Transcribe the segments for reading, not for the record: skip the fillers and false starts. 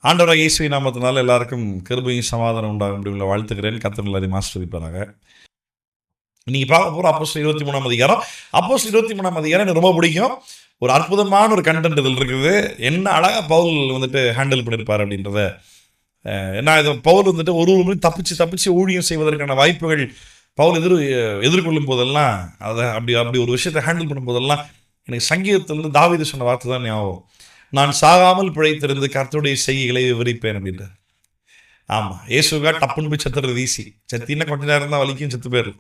ஆண்டவராக இயேசுவின் நாமத்தினால எல்லாருக்கும் கிருபையும் சமாதானம் உண்டாகும் அப்படி உள்ள வாழ்த்துக்கிறேன். கர்த்தர் எல்லாரையும் ஆசீர்வதிப்பாராக. இன்னைக்கு பார்க்க போகிற அப்போஸ்தலர் 23ஆம் அதிகாரம். அப்போஸ்தலர் 23ஆம் அதிகாரம் எனக்கு ரொம்ப பிடிக்கும். ஒரு அற்புதமான ஒரு கண்டென்ட் இதில் இருக்குது. என்ன அழகாக பவுல் வந்துட்டு ஹேண்டில் பண்ணியிருப்பார் அப்படின்றத. ஏன்னா இது பவுல் வந்துட்டு ஒரு முறை தப்பிச்சு ஊழியம் செய்வதற்கான வாய்ப்புகள் பவுல் எதிர்கொள்ளும் போதெல்லாம் அதை அப்படி ஒரு விஷயத்தை ஹேண்டில் பண்ணும் போதெல்லாம் எனக்கு சங்கீதத்திலிருந்து தாவீது சொன்ன வார்த்தை தான் ஞாபகம். நான் சாகாமல் பிழைத்திருந்து கர்த்தருடைய செய்கைகளை விவரிப்பேன் அப்படின்ட்டு. ஆமாம், இயேசுக்கா டப்புன்னு போய் செத்துறது ஈஸி. செத்தின்னா கொஞ்ச நேரம் தான் வலிக்கும், செத்து போயிடும்.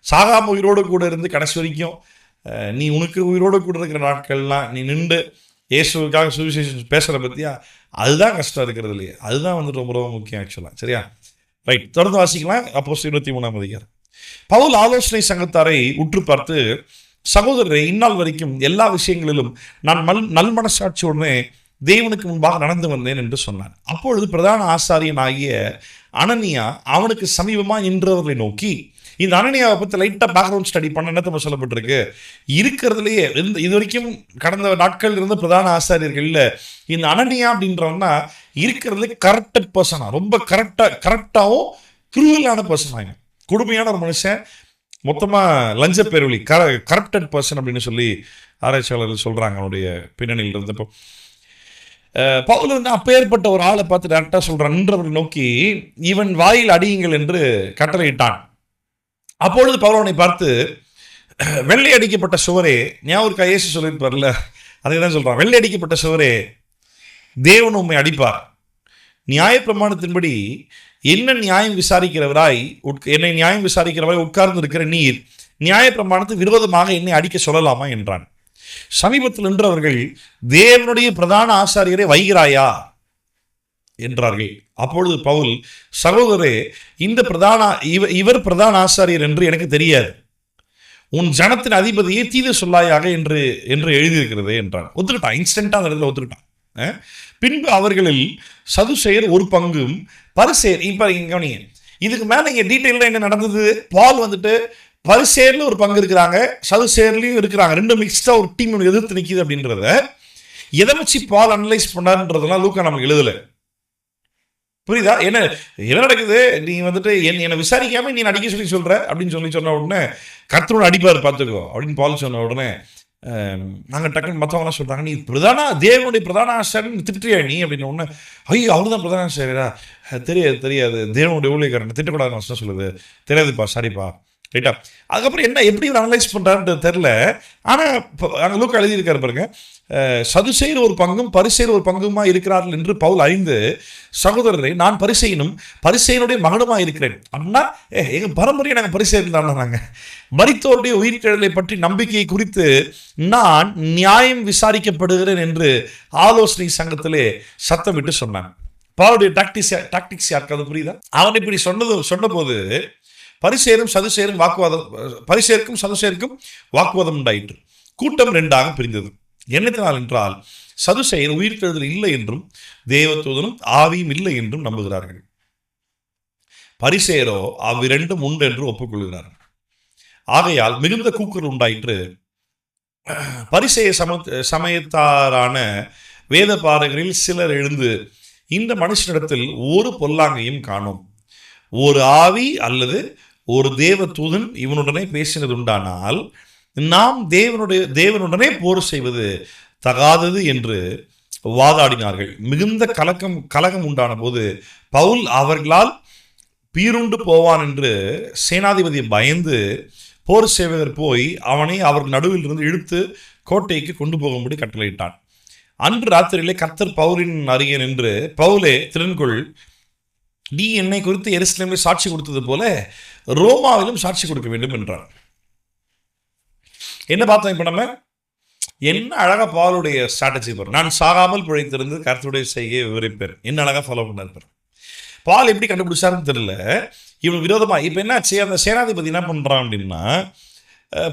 சாகாமல் உயிரோடு கூட இருந்து கடைசி வரைக்கும் நீ உனக்கு உயிரோடு கூட இருக்கிற நாட்கள்லாம் நீ நின்று இயேசுக்காக சுவிசேஷம் பேசுகிற பற்றியா, அதுதான் கஷ்டம் இருக்கிறது இல்லையே. அதுதான் வந்துட்டு ரொம்ப ரொம்ப முக்கியம் ஆக்சுவலாக. சரியா, ரைட், தொடர்ந்து வாசிக்கலாம். அப்போஸ்தலர் 23ஆம் அதிகாரம். பவுல் ஆலோசனை சங்கத்தாரை உற்று பார்த்து, சகோதரரை, இந்நாள் வரைக்கும் எல்லா விஷயங்களிலும் நான் நல் மனசாட்சியுடனே தேவனுக்கு முன்பாக நடந்து வந்தேன் என்று சொன்னார். அப்பொழுது பிரதான ஆசாரியன் ஆகிய அனனியா அவனுக்கு சமீபமாக நின்றவர்களை நோக்கி, இந்த அனனியாவை பற்றி லைட்டாக பேக்ரவுண்ட் ஸ்டடி பண்ண என்ன சொல்லப்பட்டிருக்கு, இருக்கிறதுலையே இது வரைக்கும் கடந்த நாட்கள் இருந்த பிரதான ஆசாரியர்களில் இந்த அனனியா அப்படின்றவன்னா இருக்கிறதுலே கரெக்டட் பர்சனாக, ரொம்ப கரெக்டாகவும் குரூவலான பர்சனாக, கொடுமையான ஒரு மனுஷன். மொத்தமாக லஞ்ச பேர்வழி, கரப்டட் பர்சன் அப்படின்னு சொல்லி ஆராய்ச்சியாளர்கள் சொல்கிறாங்க அவனுடைய பின்னணியில் இருந்தப்போ. பவுல் வந்து அப்பேற்பட்ட ஒரு ஆளை பார்த்து டேரக்டாக சொல்கிறான், நின்றவரை நோக்கி இவன் வாயில் அடியுங்கள் என்று கட்டளையிட்டான். அப்பொழுது பவுல் அவனை பார்த்து, வெள்ளை அடிக்கப்பட்ட சுவரே, ஞாபகம் இயேசு சொல்லியிருப்பார்ல, அதை தான் சொல்கிறான், வெள்ளை அடிக்கப்பட்ட சுவரே, தேவன் உம்மை அடிப்பார். நியாயப்பிரமாணத்தின்படி என்னை நியாயம் விசாரிக்கிறவராய் உட்கார்ந்து இருக்கிற நீர் நியாயப்பிரமாணத்துக்கு விரோதமாக என்னை அடிக்க சொல்லலாமா என்றான். சமீபத்தில் நின்றவர்கள், தேவனுடைய பிரதான ஆசாரியரை வைகிறாயா என்றார்கள். அப்பொழுது பவுல், சகோதரரே, இவர் பிரதான ஆசாரியர் என்று எனக்கு தெரியாது. உன் ஜனத்தின் அதிபதியை தீது சொல்லாயாக என்று எழுதியிருக்கிறது என்றான். ஒத்துக்கிட்டான், இன்ஸ்டன்டா அந்த இடத்துல ஒத்துக்கிட்டான். பின்பு அவர்களில் சதுசேயர் ஒரு பங்கும் பரிசேயர், இப்ப கவனிங்க, இதுக்கு மேல இங்க டீட்டெயில என்ன நடந்தது, பால் வந்துட்டு பரிசேயர்ல ஒரு பங்கு இருக்கிறாங்க, சதுசேயர்லயும் இருக்கிறாங்க, ரெண்டும் மிக்ஸ்டா ஒரு டீம் எதிர்த்து நிக்குது அப்படின்றத எதை வச்சு பால் அனலைஸ் பண்ணாருன்றதெல்லாம் லூக்கா நமக்கு எழுதல. புரியுதா? என்ன நடக்குது, நீ வந்துட்டு என்னை விசாரிக்காம நீ அடிக்க சொல்ற அப்படின்னு சொன்ன உடனே கர்த்தரோட அடிப்பார் பார்த்துக்கோ அப்படின்னு பால் சொன்ன உடனே நாங்கள் டக்குன்னு மற்றவங்களாம் சொல்கிறாங்க, நீ தேவனுடைய பிரதான ஆசாரியன் திட்டுறியா நீ அப்படின்னு ஒன்று. ஐயோ, அவரு தான் பிரதான ஆசாரியரா? தெரியாது தேவனுடைய ஊழியக்காரன் திட்டக்கூடாதுன்னு சொல்லுது. தெரியாதுப்பா, சரிப்பா, ரைட்டா. அதுக்கப்புறம் எப்படி அனலைஸ் பண்ணுறாருன்றது தெரில. ஆனால் அங்கே லூக்கா எழுதியிருக்காரு பாருங்க, சதுசேயர் ஒரு பங்கும் பரிசேயர் ஒரு பங்குமா இருக்கிறார்கள் என்று பவுல் அறிந்து, சகோதரரை, நான் பரிசேயனுடைய மகனுமா இருக்கிறேன். அப்படின்னா எங்கள் பரம்பரையை நாங்கள் பரிசேயர் தான். நாங்கள் மரித்தோருடைய உயிர்த்தெழுதலை பற்றி நம்பிக்கையை குறித்து நான் நியாயம் விசாரிக்கப்படுகிறேன் என்று ஆலோசனை சங்கத்திலே சத்தம் விட்டு சொன்னான். பவுலுடைய டாக்டிக்ஸ் யாருக்காவது புரியுதா? அவன் இப்படி சொன்னபோது பரிசேயரும் சதுசேயருக்கும் வாக்குவாதம் உண்டாயிற்று. கூட்டம் ரெண்டாக பிரிந்தது. என்னத்தினால் என்றால், சதுசேயர் உயிர்த்தெழுதல் இல்லை என்றும் தேவதூதனும் ஆவியும் இல்லை என்றும் நம்புகிறார்கள். பரிசேயரோ அவ்விரண்டும் உண்டு என்று ஒப்புக்கொள்கிறார்கள். ஆகையால் மிகுந்த கூக்குரல் உண்டாயிற்று. பரிசேய சமயத்தாரான வேத பாரகரில் சிலர் எழுந்து, இந்த மனுஷனிடத்தில் ஒரு பொல்லாங்கையும் காணோம். ஒரு ஆவி அல்லது ஒரு தேவ தூதன் இவனுடனே பேசினது உண்டானால் நாம் தேவனுடனே போர் செய்வது தகாதது என்று வாதாடினார்கள். மிகுந்த கலகம் உண்டான போது பவுல் அவர்களால் பீருண்டு போவான் என்று சேனாதிபதி பயந்து போர் சேவகர் போய் அவனை அவர் நடுவில் இருந்து இழுத்து கோட்டைக்கு கொண்டு போகும்படி கட்டளையிட்டான். அன்று ராத்திரியிலே கர்த்தர் பவுலின் அருகே நின்று, பவுலே, திறன்கொள், நீ என்னை குறித்து எருசலேமில் சாட்சி கொடுத்தது போல ரோமாவிலும் சாட்சி கொடுக்க வேண்டும் என்றார். என்ன பார்த்தோம் இப்ப நம்ம? என்ன அழகா பவுலுடைய ஸ்ட்ராட்டஜி பாரு. நான் சாகாமல் பிழைத்திருந்து கர்த்தருடைய செய்கையை விவரிப்பேன். என்ன அழகா ஃபாலோ பண்ணார். பால் எப்படி கண்டுபிடிச்சாருன்னு தெரியல. இவன் விரோதமா இப்ப என்னாச்சு, அந்த சேனாதிபதி என்ன பண்றான் அப்படின்னா,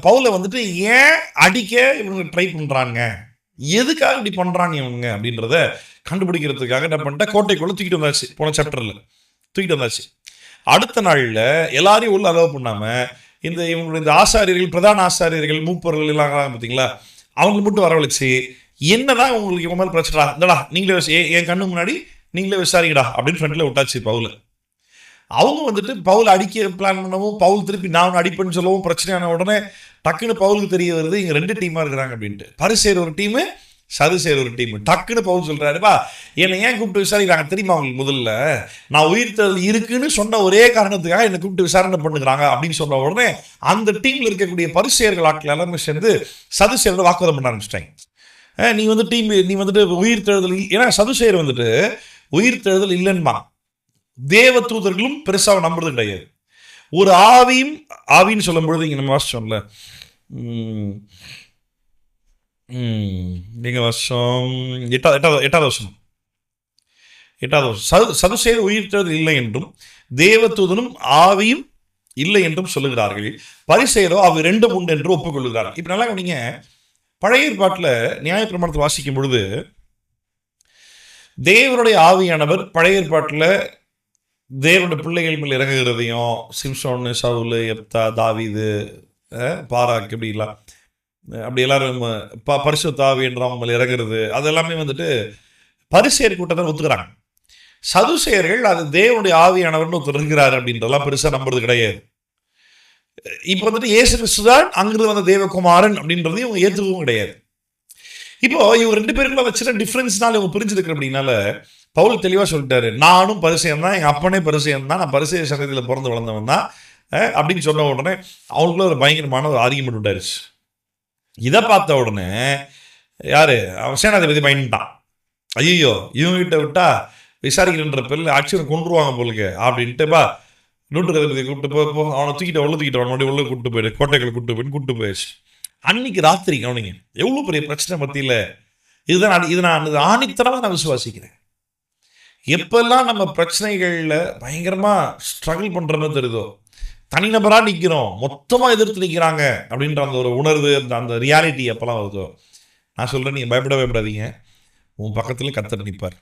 பவுலை வந்துட்டு ஏன் அடிக்க இவங்க ட்ரை பண்றாங்க, எதுக்காக இப்படி பண்றாங்க இவங்க அப்படின்றத கண்டுபிடிக்கிறதுக்காக என்ன பண்ணிட்டா, கோட்டைக்குள்ள தூக்கிட்டு வந்தாச்சு. போன சாப்டர்ல தூக்கிட்டு வந்தாச்சு. அடுத்த நாள்ல எல்லாரையும் உள்ள அலோவ் பண்ணாம இவங்களுடைய இந்த ஆசாரியர்கள், பிரதான ஆசாரியர்கள், மூப்பர்கள் எல்லாம் பார்த்தீங்களா, அவங்க மட்டும் வரவழைச்சு, என்னதான் உங்களுக்கு இவங்க மேலே பிரச்சனை, இந்தடா நீங்களே என் கண்ணு முன்னாடி நீங்களே விசாரிக்கடா அப்படின்னு ஃப்ரெண்டில் விட்டாச்சு பவுல். அவங்க வந்துட்டு பவுல் அடிக்க பிளான் பண்ணவும், பவுல் திருப்பி நான் அடிப்பேன்னு சொல்லவும் பிரச்சனையான உடனே டக்குன்னு பவுலுக்கு தெரிய வருது இங்கே 2 டீமாக இருக்கிறாங்க அப்படின்ட்டு. பரிசேயர் ஒரு டீமு, சதுசேயர் ஒரு டீமு. டக்குன்னு பவுல் சொல்கிறாருப்பா, என்னை ஏன் கூப்பிட்டு விசாரிக்கிறாங்க தெரியுமா அவங்களுக்கு? முதல்ல நான் உயிர்த்தெழுதல் இருக்குன்னு சொன்ன ஒரே காரணத்துக்காக என்னை கூப்பிட்டு விசாரணை பண்ணுறாங்க அப்படின்னு சொன்ன உடனே அந்த டீமில் இருக்கக்கூடிய பரிசேயர்கள் ஆட்கள் எல்லாமே சேர்ந்து சதுசேயரோட வாக்குவாதம் பண்ண ஆரம்பிச்சிட்டாங்க. நீ வந்துட்டு உயிர்த்தெழுதல், ஏன்னா சதுசேயர் வந்துட்டு உயிர்த்தெழுதல் இல்லைன்மா, தேவ தூதர்களும் பெருசாக நம்புறது கிடையாது. ஒரு ஆவின்னு சொல்லும் பொழுது இங்கே நம்ம வாசிச்சோம்ல, நீங்க வருஷம் 8வது வருஷம் சதுசேயர் உயிர்த்தெழுதல் இல்லை என்றும் தேவதூதனும் ஆவியும் இல்லை என்றும் சொல்லுகிறார்கள். பரிசேயரோ அவை 2 உண்டு என்று ஒப்புக்கொள்கிறார்கள். இப்ப நல்லா நீங்க பழைய ஏற்பாட்டில் நியாயப்பிரமாணத்தை வாசிக்கும் பொழுது தேவனுடைய ஆவியானவர் பழைய ஏற்பாட்டில் தேவனுடைய பிள்ளைகள் மேல் இறங்குகிறதையும், சிம்சோன், சவுல், எப்தா, தாவீது, பாராக், அப்படி எல்லாரும் பரிசுத்த ஆவி என்றவங்க மேல் இறங்குறது, அது எல்லாமே வந்துட்டு பரிசேயர் கூட்டத்தை ஒத்துக்கிறாங்க. சதுசேயர்கள் அது தேவனுடைய ஆவியானவர்னு ஒருத்தர் இருக்கிறார் அப்படின்றதெல்லாம் பெருசா நம்புறது கிடையாது. இப்போ வந்துட்டு இயேசு கிறிஸ்து தான் அங்கிருந்து வந்த தேவகுமாரன் அப்படின்றதையும் இவங்க ஏற்றுக்கவும் கிடையாது. இப்போ இவங்க 2 பேருக்குள்ள வச்சுட்ட டிஃப்ரென்ஸ்னால இவங்க புரிஞ்சுருக்கிற அப்படின்னால பவுல் தெளிவாக சொல்லிட்டாரு, நானும் பரிசேயன் தான், எங்கள் அப்பனே பரிசேயன் தான், நான் பரிசேய சங்கத்தில் பிறந்து வளர்ந்தவன் தான் அப்படின்னு சொன்ன உடனே அவங்களுக்குள்ள ஒரு பயங்கரமான ஒரு ஆர்கியூமெண்ட் உண்டாயிருச்சு. இதை பார்த்த உடனே யாரு அவன் சேனாதிபதி பயன்ட்டான். ஐயோ இவங்ககிட்ட விட்டா விசாரிக்கிறன்ற பேரில் ஆக்சுவலி கொண்டுருவாங்க போலுக்கு அப்படின்ட்டு பா நூற்றுக்கதிபதி கூப்பிட்டு போ, அவனை தூக்கிட்டு அவனுடைய உள்ள கூப்பிட்டு போயிடு, கோட்டைகளை கூப்பிட்டு போயிடுச்சு. அன்னைக்கு ராத்திரி கவனிங்க எவ்வளோ பெரிய பிரச்சனை மத்தியில். இது நான் ஆணித்தரமாக நான் விசுவாசிக்கிறேன். எப்பெல்லாம் நம்ம பிரச்சனைகளில் பயங்கரமாக ஸ்ட்ரகிள் பண்ணுறோன்னு தெரியுதோ, தனிநபராக நிற்கிறோம், மொத்தமாக எதிர்த்து நிற்கிறாங்க அப்படின்ற அந்த ஒரு உணர்வு, அந்த ரியாலிட்டி எப்போல்லாம் வருதோ, நான் சொல்கிறேன், நீங்கள் பயப்படாதீங்க. உன் பக்கத்தில் கர்த்தர் நிற்பார்,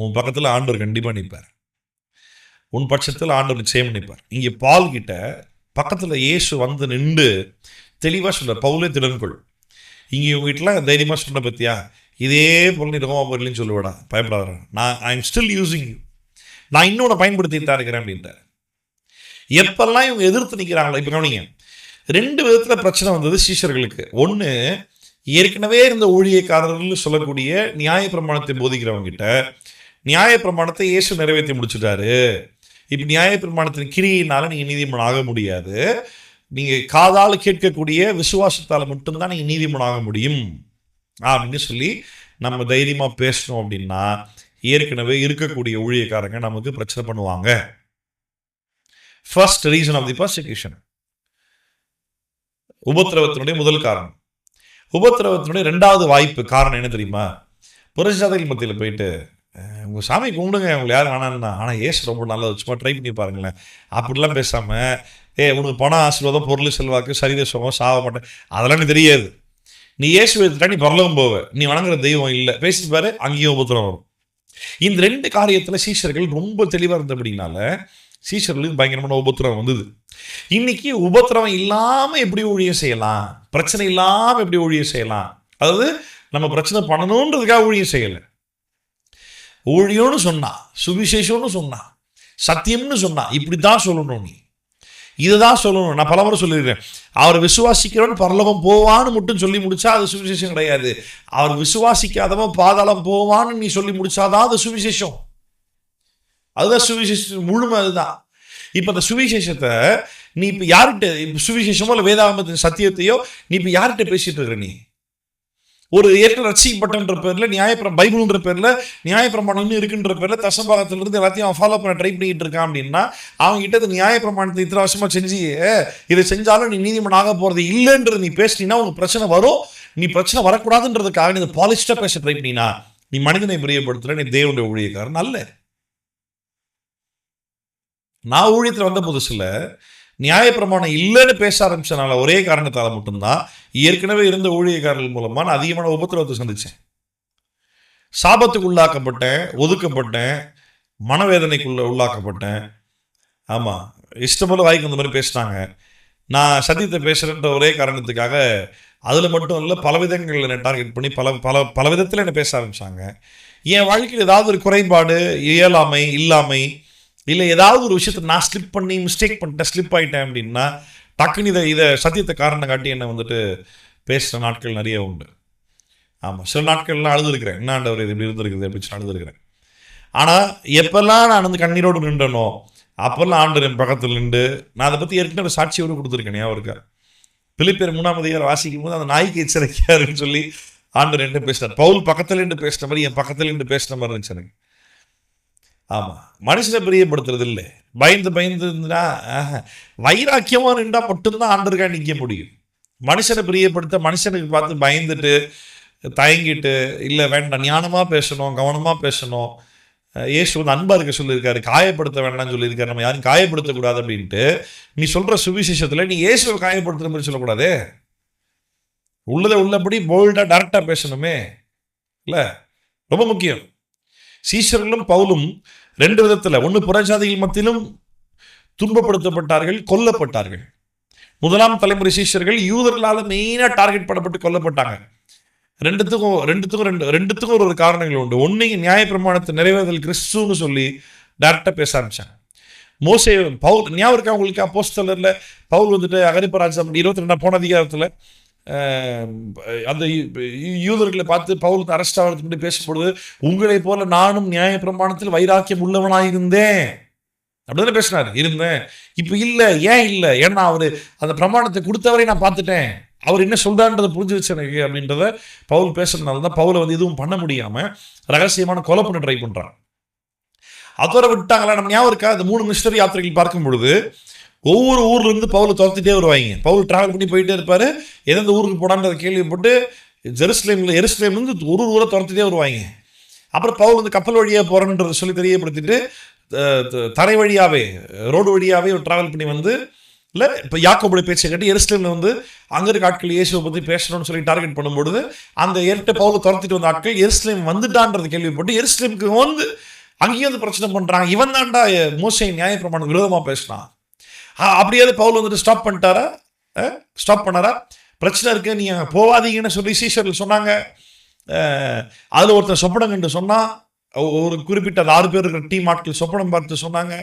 உன் பக்கத்தில் ஆண்டவர் கண்டிப்பாக நிற்பார், உன் பட்சத்தில் ஆண்டவர் நிச்சயம் நிற்பார். இங்கே பால் கிட்ட பக்கத்தில் இயேசு வந்து நின்று தெளிவாக சொல்கிறார், பவுலே திடன்கொள். இங்கே உங்கள் வீட்டில் தைரியமாக சொன்ன பற்றியா, இதே போல் நீ ரோமாபுரிலையும் சொல்லுவேடா, பயப்படாத, I am still using you, நான் இன்னொன்று பயன்படுத்திட்டு தான் இருக்கிறேன் அப்படின்ட்டார். எப்பெல்லாம் இவங்க எதிர்த்து நிற்கிறாங்களோ, இப்போ கவனிங்க, 2 விதத்தில் பிரச்சனை வந்தது சீஷர்களுக்கு. ஒன்று, ஏற்கனவே இருந்த ஊழியக்காரர்கள் சொல்லக்கூடிய நியாயப்பிரமாணத்தை போதிக்கிறவங்க கிட்ட நியாயப்பிரமாணத்தை இயேசு நிறைவேற்றி முடிச்சுட்டாரு, இப்போ நியாயப்பிரமாணத்தின் கிரியினால நீங்கள் நீதிமன்றம் ஆக முடியாது, நீங்கள் காதால் கேட்கக்கூடிய விசுவாசத்தால் மட்டும்தான் நீங்கள் நீதிமன்றம் ஆக முடியும் அப்படின்னு சொல்லி நம்ம தைரியமாக பேசணும் அப்படின்னா ஏற்கனவே இருக்கக்கூடிய ஊழியக்காரங்க நமக்கு பிரச்சனை பண்ணுவாங்க. First reason of the persecution, உபத்திரவத்தினுடைய முதல் காரணம். உபத்திரவத்தினுடைய 2வது வாய்ப்பு காரணம் என்ன தெரியுமா? புரட்சியாளர்கள் மத்தியில் போயிட்டு உங்கள் சாமி கும்பிடுங்க, உங்களை யாரும் வேணான்னா, ஆனால் ஏசு ரொம்ப நல்லது, சும்மா ட்ரை பண்ணி பாருங்களேன் அப்படிலாம் பேசாமல், உனக்கு பணம், ஆசீர்வாதம், பொருள், செல்வாக்கு, சரீர சுகம், சாக மாட்டேன், அதெல்லாம் எனக்கு தெரியாது, நீ இயேசு எடுத்துட்டா நீ பரலோகம் போவ, நீ வணங்குற தெய்வம் இல்லை, பேசிட்டு பாரு, அங்கேயும் உபத்திரம் வரும். இந்த 2 காரியத்தில் சீஷர்கள் ரொம்ப தெளிவாக இருந்தபடினால சீஷர்களுக்கு பயங்கரமான உபத்திரம் வந்தது. இன்னைக்கு உபத்திரவம் இல்லாமல் எப்படி ஊழியம் செய்யலாம், பிரச்சனை இல்லாமல் எப்படி ஊழியம் செய்யலாம், அதாவது நம்ம பிரச்சனை பண்ணணுன்றதுக்காக ஊழியம் செய்யலை. ஊழியம்னு சொன்னா, சுவிசேஷம்னு சொன்னா, சத்தியம்னு சொன்னா இப்படி தான் சொல்லணும், நீ இதை தான் சொல்லணும். நான் பலமுறை சொல்லியிருக்கேன், அவர் விசுவாசிக்கிறவன் பரலோகம் போவான்னு மட்டும் சொல்லி முடிச்சா அது சுவிசேஷம் கிடையாது. அவர் விசுவாசிக்காதவன் பாதாளம் போவான்னு நீ சொல்லி முடிச்சாதான் அது சுவிசேஷம். அதுதான் சுவிசேஷம் முழுமை, அதுதான். இப்போ அந்த சுவிசேஷத்தை நீ இப்போ யார்கிட்ட, சுவிசேஷமோ இல்லை வேதாகமத்தின் சத்தியத்தையோ நீ இப்போ யார்கிட்ட பேசிட்டு இருக்கிற? நீ ஒரு ஏற்கனவே ரட்சிக்கப்பட்டன்ற பேரில் பைபிள்ன்ற பேரில் நியாயப்பிரமாணம் இருக்குன்ற பேரில் தசம்பாகத்திலிருந்து எல்லாத்தையும் அவன் ஃபாலோ பண்ண ட்ரை பண்ணிட்டு இருக்கான் அப்படின்னா அவங்ககிட்ட இந்த நியாயப்பிரமாணத்தை இத்தனை வருஷமாக செஞ்சு இதை செஞ்சாலும் நீ நீதிமன்றம் ஆக போகிறது இல்லைன்றது நீ பேசினீங்கன்னா உனக்கு பிரச்சனை வரும். நீ பிரச்சனை வரக்கூடாதுன்றதுக்காக நீ பாலிஸ்டாக பேச ட்ரை பண்ணினா நீ மனிதனை பிரியப்படுத்துகிற, நீ தேவனுடைய ஊழியக்காரன் அல்ல. நான் ஊழியத்தில் வந்த புதுசில் நியாயப்பிரமாணம் இல்லைன்னு பேச ஆரம்பிச்சனால ஒரே காரணத்தால் மட்டும்தான் ஏற்கனவே இருந்த ஊழியக்காரர்கள் மூலமாக நான் அதிகமான உபத்திரவத்தை சந்தித்தேன். சாபத்துக்கு உள்ளாக்கப்பட்டேன், ஒதுக்கப்பட்டேன், மனவேதனைக்குள்ள உள்ளாக்கப்பட்டேன். ஆமாம், இஷ்டப்போல வாய்க்கு அந்த மாதிரி பேசினாங்க. நான் சத்தியத்தை பேசுகிறேன்ற ஒரே காரணத்துக்காக அதில் மட்டும் இல்லை, பல விதங்களில் என்னை டார்கெட் பண்ணி பல விதத்தில் என்னை பேச ஆரம்பித்தாங்க. என் வாழ்க்கையில் ஏதாவது ஒரு குறைபாடு, இயலாமை, இல்லாமை, இல்லை ஏதாவது ஒரு விஷயத்தை நான் ஸ்லிப் பண்ணி மிஸ்டேக் பண்ணிட்டேன், ஸ்லிப் ஆகிட்டேன் அப்படின்னா டக்குன்னு இதை சத்தியத்தை காரணம் காட்டி என்னை வந்துட்டு பேசுகிற நாட்கள் நிறைய உண்டு. ஆமாம், சில நாட்கள்லாம் அழுதுருக்கிறேன், என்ன ஆண்டவர் இது இப்படி இருந்திருக்குது அப்படின்னு அழுதுருக்கிறேன். ஆனால் எப்பெல்லாம் நான் வந்து கண்ணீரோடு நின்றனோ அப்போல்லாம் ஆண்டவர் என் பக்கத்தில் நின்று, நான் அதை பற்றி ஏற்கனவே ஒரு சாட்சியோடு கொடுத்துருக்கேன். ஞாபகம் இருக்கா? பிலிப்பியர் 3 வாசிக்கும் போது அந்த நாய்க்கு எச்சரிக்கையாருன்னு சொல்லி ஆண்டவர் என்ன பேசினார். பவுல் பக்கத்தில் நின்று பேசின மாதிரி என் பக்கத்தில் நின்று பேசின மாதிரி இருந்துச்சு எனக்கு. ஆமாம், மனுஷனை பிரியப்படுத்துறது இல்லை. பயந்து இருந்துன்னா வைராக்கியமாக நின்றா மட்டும்தான் ஆண்டருக்கா நிற்க முடியும். மனுஷனை பிரியப்படுத்த, மனுஷனுக்கு பார்த்து பயந்துட்டு தயங்கிட்டு இல்லை வேண்டாம், ஞானமாக பேசணும், கவனமாக பேசணும். இயேசு வந்து அன்பா இருக்க சொல்லியிருக்காரு, காயப்படுத்த வேண்டாம்னு சொல்லியிருக்காரு. நம்ம யாரும் காயப்படுத்தக்கூடாது அப்படின்ட்டு நீ சொல்ற சுவிசேஷத்தில் நீ இயேசுவை காயப்படுத்துற மாதிரி சொல்லக்கூடாது. உள்ளதை உள்ளபடி போல்டா டைரக்டா பேசணுமே, இல்லை? ரொம்ப முக்கியம். சீஷர்களும் பவுலும் 2 விதத்தில், ஒன்று புறஜாதிகள் மத்தியிலும் துன்பப்படுத்தப்பட்டார்கள், கொல்லப்பட்டார்கள். முதலாம் தலைமுறை சீஷர்கள் யூதர்களால் மெயினாக டார்கெட் பண்ணப்பட்டு கொல்லப்பட்டாங்க. ரெண்டுத்துக்கும் ஒரு காரணங்கள் உண்டு. ஒன்று, நியாயப்பிரமாணத்தை நிறைவேறுதல் கிறிஸ்துன்னு சொல்லி டைரக்டாக பேச ஆரம்பிச்சாங்க. மோசே பவுல் ஞாபகம் இருக்கா உங்களுக்கு? அப்போஸ்தலர்ல பவுல் வந்துட்டு அகிரிப்பராஜம் 22 போன அதிகாரத்தில் அந்த யூதர்களை பார்த்து பவுல் அரெஸ்ட் ஆகிறதுக்கு முன்னாடி பேசும்பொழுது, உங்களை போல நானும் நியாயப்பிரமாணத்தில் வைராக்கியம் உள்ளவனாயிருந்தேன் அப்படிதானே பேசினார். இருந்தேன், இப்போ இல்லை. ஏன் இல்லை? ஏன்னா அவர் அந்த பிரமாணத்தை கொடுத்தவரை நான் பார்த்துட்டேன், அவர் என்ன சொல்றான்றதை புரிஞ்சிருச்சு எனக்கு அப்படின்றத பவுல் பேசுறதுனால தான் பவுலை வந்து எதுவும் பண்ண முடியாமல் ரகசியமான கொலை பண்ண ட்ரை பண்ணுறான். அதோட விட்டாங்களா? நம்ம ஞாபகம் இருக்கா? அந்த 3 மிஷனரி யாத்திரைகள் பார்க்கும் பொழுது ஒவ்வொரு ஊர்ல இருந்து பவுலை துரத்திட்டே வருவாங்க. பவுல் டிராவல் பண்ணி போயிட்டே இருப்பாரு. எந்தெந்த ஊருக்கு போனான்றதை கேள்விப்பட்டு எருசலேம்லேருந்து ஒரு ஊரை துரத்திட்டே வருவாங்க. அப்புறம் பவுல் வந்து கப்பல் வழியாக போகிறேன்றதை சொல்லி தெரியப்படுத்திட்டு தரை வழியாகவே, ரோடு வழியாகவே ட்ராவல் பண்ணி வந்து, இல்லை இப்போ யாக்கோபுடைய பேச்சை கட்டி எருசலேமில் வந்து அங்கே இருக்க ஆட்கள் இயேசுவை பற்றி பேசணும்னு சொல்லி டார்கெட் பண்ணும்பொழுது அந்த ஏற்ற பவுலை துரத்திட்டு வந்த ஆட்கள் எருசலேம் வந்துட்டான்றது கேள்விப்பட்டு எருசலேமுக்கு வந்து அங்கேயும் வந்து பிரச்சனை பண்ணுறாங்க. இவன் தான்டா மோசே நியாயப்பிரமாணம் விரோதமாக பேசினான். அப்படியாவது பவுல் வந்துட்டு ஸ்டாப் பண்ணாரா? பிரச்சனை இருக்கு, நீங்கள் போவாதீங்கன்னு சொல்லி சீஷர்கள் சொன்னாங்க. அதில் ஒருத்தர் சொப்பனம் கண்டு சொன்னால், ஒரு குறிப்பிட்ட 6 பேர் இருக்கிற டீம் ஆட்கள் சொப்பனம் பார்த்து சொன்னாங்க.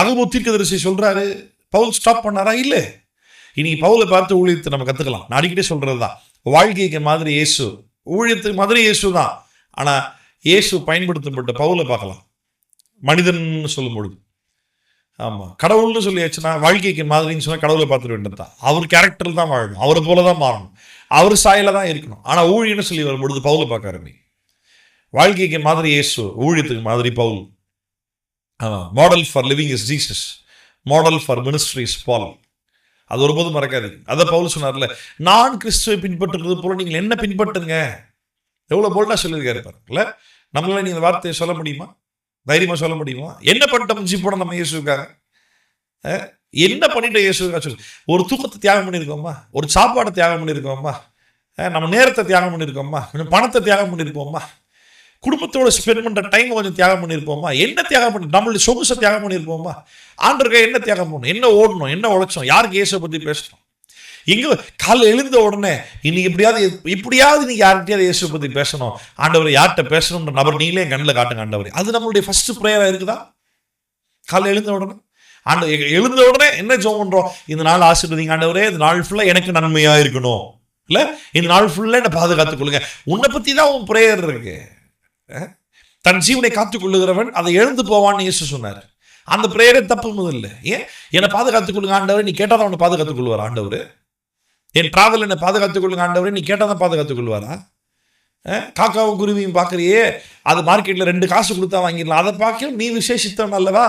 அகமு தீர்க்கதரிசி சொல்கிறாரு. பவுல் ஸ்டாப் பண்ணாரா? இல்லை. இன்னைக்கு பவுலை பார்த்து ஊழியத்தை நம்ம கற்றுக்கலாம். நான் அடிக்கடி சொல்கிறது தான், வாழ்க்கைக்கு மாதிரி இயேசு, ஊழியத்துக்கு மாதிரி இயேசு தான். ஆனால் இயேசு பயன்படுத்தப்பட்ட பவுலை பார்க்கலாம் மனிதன் சொல்லும் பொழுது. ஆமாம், கடவுள்னு சொல்லியாச்சுன்னா வாழ்க்கைக்கு மாதிரின்னு சொன்னால் கடவுளை பார்த்துட்டு வேண்டியது தான். அவர் கேரக்டர் தான் வாழணும், அவரை போல தான் மாறணும், அவர் சாயில தான் இருக்கணும். ஆனால் ஊழியன்னு சொல்லி வரும்பொழுது பவுலை பார்க்க ஆரம்பி. வாழ்க்கைக்கு மாதிரி இயேசு, ஊழியத்துக்கு மாதிரி பவுல். Model for living is Jesus, model for ministry is Paul. அது ஒருபோதும் மறக்காது. அதை பவுல் சொன்னார்ல, நான் கிறிஸ்துவை பின்பற்றுறது போல நீங்கள் என்ன பின்பற்றுங்க. எவ்வளோ போல்டா சொல்லியிருக்காரு பாருங்கள. நம்மளால நீ இந்த வார்த்தையை சொல்ல முடியுமா? தைரியமாக சொல்ல முடியுமா? என்ன பண்ணிட்டோம் ஜிப்போட நம்ம இயேசுக்காக? என்ன பண்ணிட்டோம் இயேசுக்காக? சொல்லு. ஒரு தூக்கத்தை தியாகம் பண்ணியிருக்கோமா? ஒரு சாப்பாடை தியாகம் பண்ணியிருக்கோமா? நம்ம நேரத்தை தியாகம் பண்ணியிருக்கோமா? கொஞ்சம் பணத்தை தியாகம் பண்ணியிருப்போமா? குடும்பத்தோட ஸ்பெண்ட் பண்ணுற டைம் கொஞ்சம் தியாகம் பண்ணியிருப்போமா? என்ன தியாகம் பண்ணி, நம்மளுடைய சொகுசை தியாகம் பண்ணியிருப்போமா? ஆண்டவருக்காக என்ன தியாகம் பண்ணணும்? என்ன ஓடணும்? என்ன உழைச்சோம்? யாருக்கு இயேசுவை பற்றி பேசணும்? எங்கே காலையில் எழுந்த உடனே இன்னைக்கு இப்படியாவது நீ யார்கிட்டயாவது இயேசுவை பற்றி பேசணும், ஆண்டவர் யார்கிட்ட பேசணுன்ற நபர் நீங்களே கண்ணில் காட்டுங்க ஆண்டவர். அது நம்மளுடைய ஃபர்ஸ்ட் ப்ரேயராக இருக்குதா? காலையில் எழுந்த உடனே என்ன ஜெபம் பண்ணுறோம்? இந்த நாள் ஆசீர்வதிங்க ஆண்டவரே, இந்த நாள் ஃபுல்லாக எனக்கு நன்மையாக இருக்கணும், இல்லை இந்த நாள் ஃபுல்லாக என்னை பாதுகாத்துக் கொள்ளுங்க. உன்னை பற்றி தான் உன் ப்ரேயர் இருக்கு. தன் ஜீவனை காத்துக் கொள்ளுகிறவன் அதை எழுந்து போவான்னு இயேசு சொன்னார். அந்த ப்ரேயரே தப்பு முதல்ல. ஏன் என்னை பாதுகாத்துக் கொள்ளுங்க ஆண்டவர், நீ கேட்டால் தான் அவனை பாதுகாத்துக் கொள்வார் ஆண்டவர். என் டிராவல் என்னை பாதுகாத்துக் கொள்ளுங்க ஆண்டவரே, நீ கேட்டால் தான் பாதுகாத்துக் கொள்வாரா? காக்காவும் குருவியும் பார்க்குறியே, அது மார்க்கெட்டில் 2 காசு கொடுத்தா வாங்கிடலாம், அதை பார்க்க நீ விசேஷித்தவன் அல்லவா?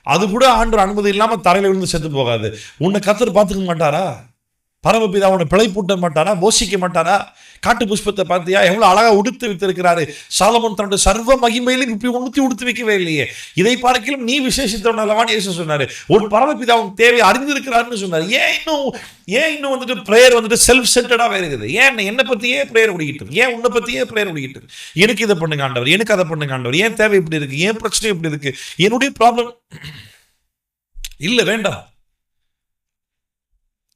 அது கூட ஆண்டவர் அனுமதி இல்லாமல் தரையில் விழுந்து செத்து போகாது. உன்னை கர்த்தர் பார்த்துக்க மாட்டாரா? பரமபிதா உன்னை பிழைப்பூட்ட மாட்டாரா? போஷிக்க மாட்டாரா? காட்டு புஷ்பத்தை பார்த்தியா எவ்வளோ அழகாக உடுத்து வைத்திருக்கிறாரு. சாலமோன் தன்னுடைய சர்வ மகிமையிலும் இப்படி உடுத்து வைக்கவே இல்லையே. இதை பார்க்கலும் நீ விசேஷித்தவன் அல்லவான்னு இயேசு சொன்னார். ஒரு பரமபிதா உன் தேவை அறிந்திருக்கிறாருன்னு சொன்னார். ஏன் இன்னும் வந்துட்டு ப்ரேயர் வந்துட்டு செல்ஃப் சென்டர்டாகவே இருக்குது? ஏன் என்னை பற்றியே ப்ரேயர் ஓடிக்கிட்டு, ஏன் உன்னை பற்றியே ப்ரேயர் ஓடிக்கிட்டு, எனக்கு இதை பண்ணுங்க ஆண்டவர், எனக்கு அதை பண்ணுங்க ஆண்டவர், ஏன் தேவை இப்படி இருக்குது, ஏன் பிரச்சனை இப்படி இருக்குது, என்னுடைய ப்ராப்ளம் இல்லை, வேண்டாம்.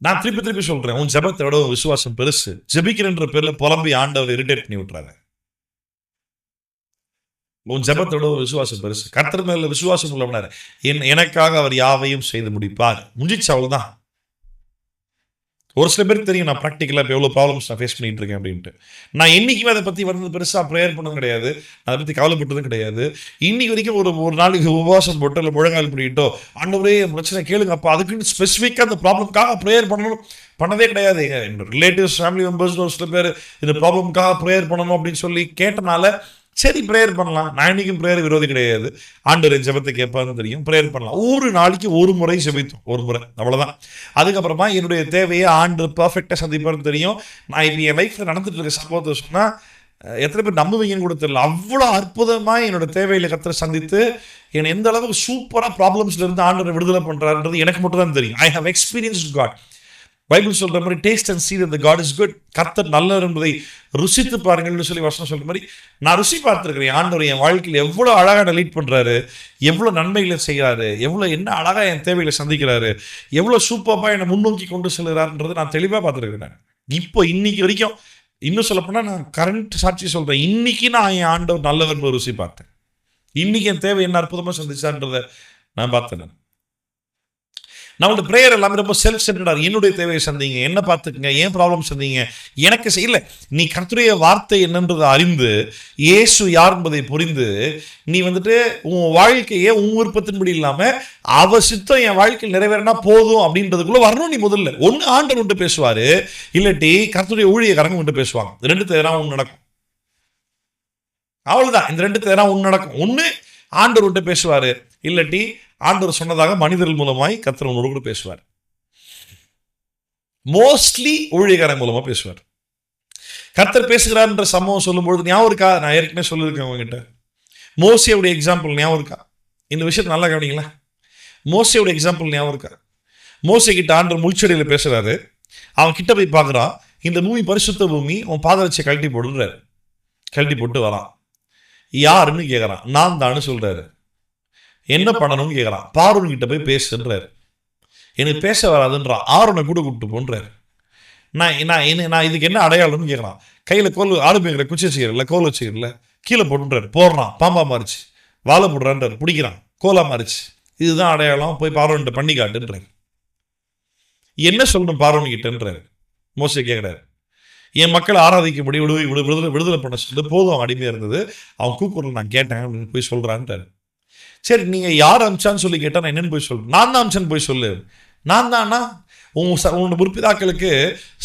நான் திருப்பி சொல்றேன், உன் ஜெபத்தை விட விசுவாசம் பெருசு. ஜெபிக்கிறன்ற பேர்ல புலம்பி ஆண்டவர் இரிட்டேட் பண்ணி விட்டுறாங்க. உன் ஜெபத்தோட விசுவாசம் பெருசு. கர்த்தர் மேல விசுவாசம் உள்ளவனாரு. எனக்காக அவர் யாவையும் செய்து முடிப்பார். முடிச்சு அவ்வளவுதான். ஒரு சில பேருக்கு தெரியும் நான் ப்ராக்டிக்கலாக இப்போ எவ்வளோ ப்ராப்ளம்ஸ் நான் ஃபேஸ் பண்ணிட்டு இருக்கேன் அப்படின்ட்டு. நான் என்றைக்குமே அதை பற்றி வந்து பெருசாக ப்ரேயர் பண்ணதும் கிடையாது, அதை பற்றி கவலைப்பட்டதும் கிடையாது. இன்னைக்கு வரைக்கும் ஒரு நாளைக்கு உபவாசம் போட்டோ இல்லை முழங்கால் பண்ணிட்டோ ஆண்டவரே பிரச்சனை கேளுங்க, அப்போ அதுக்குன்னு ஸ்பெசிஃபிக்காக அந்த ப்ராப்ளம்காக ப்ரேயர் பண்ணணும் பண்ணதே கிடையாது. என்னோட ரிலேட்டிவ்ஸ் ஃபேமிலி மெம்பர்ஸ் ஒரு சில பேர் இந்த ப்ராப்ளம்காக ப்ரேயர் பண்ணணும் அப்படின்னு சொல்லி கேட்டனால சரி ப்ரேயர் பண்ணலாம். நான் இன்னைக்கும் ப்ரேயர் விரோதி கிடையாது. ஆண்டவர் ஜெபத்தை கேட்பாருன்னு தெரியும். ப்ரேயர் பண்ணலாம். ஒரு நாளைக்கு ஒரு முறை ஜெபித்தோம், ஒரு முறை, அவ்வளோதான். அதுக்கப்புறமா என்னுடைய தேவையை ஆண்டு பர்ஃபெக்டாக சந்திப்பாருன்னு தெரியும். நான் இப்போ என் லைஃப்பில் நடந்துட்டு இருக்க சம்பவத்தை சொன்னால் எத்தனை பேர் நம்புவீங்கன்னு கூட தெரியல. அவ்வளோ அற்புதமாக என்னோட தேவையில கர்த்தரை சந்தித்து என்னை எந்த அளவுக்கு சூப்பராக ப்ராப்ளம்ஸ்ல இருந்து ஆண்டவரை விடுதலை பண்ணுறாருன்றது எனக்கு மட்டும் தான் தெரியும். I have experienced God. Bible சொல்ற மாதிரி taste and see that God is good. கர்த்தர் நல்லவர் என்பதை ருசித்து பாருங்கள்னு சொல்லி வசனம் சொல்ற மாதிரி நான் ருசி பார்த்துருக்கிறேன். ஆண்டவர் என் வாழ்க்கையில் எவ்வளோ அழகாக லீட் பண்றாரு, எவ்வளோ நன்மைகளை செய்கிறாரு, எவ்வளோ என்ன அழகாக என் தேவைகளை சந்திக்கிறாரு, எவ்வளோ சூப்பராக என்னை முன்னோக்கி கொண்டு செல்கிறாருன்றது நான் தெளிவாக பார்த்துருக்கிறேன். இப்போ இன்னைக்கு வரைக்கும் இன்னும் சொல்லப்போனால் நான் கரண்ட் சாட்சி சொல்றேன், இன்னைக்கு நான் என் ஆண்டவர் நல்லவர் ருசி பார்த்தேன். இன்னைக்கு என் தேவை என்ன அற்புதமாக சந்திச்சான்றதை நான் பார்த்தேன். நம்மளோட ப்ரேயர் எல்லாமே ரொம்ப செல்ஃப் சென்டர்டாக, என்னுடைய தேவையை சந்திங்க, என்ன பார்த்துக்குங்க, ஏன் ப்ராப்ளம் சந்திங்க, எனக்கு செய்யல. நீ கர்த்தருடைய வார்த்தை என்னன்றதை அறிந்து இயேசு யார் என்பதை புரிந்து நீ வந்துட்டு உன் வாழ்க்கையை உன் விருப்பத்தின்படி இல்லாமல் அவர் சித்தம் என் வாழ்க்கையில் நிறைவேறினா போதும் அப்படின்றதுக்குள்ள வரணும். நீ முதல்ல ஒன்று ஆண்டவர் விட்டு பேசுவார், இல்லாட்டி கர்த்தருடைய ஊழியக்காரங்க விட்டு பேசுவாங்க. ரெண்டு தேவை ஒன்று நடக்கும், அவ்வளவுதான். இந்த ரெண்டு தேவை ஒன்று நடக்கும். ஒன்று ஆண்டவர் விட்டு பேசுவார், இல்லாட்டி ஆண்டவர் சொன்னதாக மனிதர்கள் மூலமாய் கர்த்தர் உன்னோடு கூட பேசுவார். மோஸ்ட்லி ஊழியக்காரன் மூலமா பேசுவார். கர்த்தர் பேசுகிறார் என்ற சம்பவம் சொல்லும்பொழுது ஞாபகம் இருக்கா? நான் ஏற்கனவே சொல்லியிருக்கேன் உங்ககிட்ட. மோசேவுடைய எக்ஸாம்பிள் ஞாபகம் இருக்கா? இந்த விஷயத்தை நல்லா கவனிங்களா. மோசேவுடைய எக்ஸாம்பிள் ஞாபகம் இருக்கா? மோசே கிட்ட ஆண்டவர் முள்செடியில் பேசுறாரு. அவன் கிட்ட போய் பார்க்குறான், இந்த பூமி பரிசுத்த பூமி, உன் பாத வச்சு கழட்டி போடுறாரு. கழட்டி போட்டு வரான். யாருன்னு கேட்குறான். நான் தான்னு சொல்றாரு. என்ன பண்ணணும்னு கேட்குறான். பார்வோன் கிட்ட போய் பேசுன்றாரு. எனக்கு பேச வராதுன்றான். ஆரோனை கூட கூப்பிட்டு போன்றாரு. நான் இதுக்கு என்ன அடையாளம்னு கேட்குறான். கையில் கோல் ஆடு மேய்க்கிற குச்சி வச்சுக்கிறல, கோல் வச்சுக்கிறல, கீழே போட்டுன்றாரு. போடுறான், பாம்பா மாறிச்சு. வாழை போடுறான்றாரு, பிடிக்கிறான், கோலா மாறிச்சு. இதுதான் அடையாளம், போய் பார்வோன்கிட்ட பண்ணி காட்டுன்றாரு. என்ன சொல்லணும் பார்வோன் கிட்டன்றாரு. மோசே கேட்குறாரு. என் மக்களை ஆராதிக்கும்படி விடுதலை பண்ண சொல்லி போதும், அவன் அடிமையாக இருந்தது, அவன் கூக்குரல் நான் கேட்டேன் அப்படின்னு போய் சொல்கிறான்ட்டாரு. சரி, நீங்கள் யார் அமிச்சான்னு சொல்லி கேட்டால் நான் என்னென்னு போய் சொல்லு. நான் தான் அமிச்சான்னு போய் சொல்லு. நான் தானா உன் முற்பிதாக்களுக்கு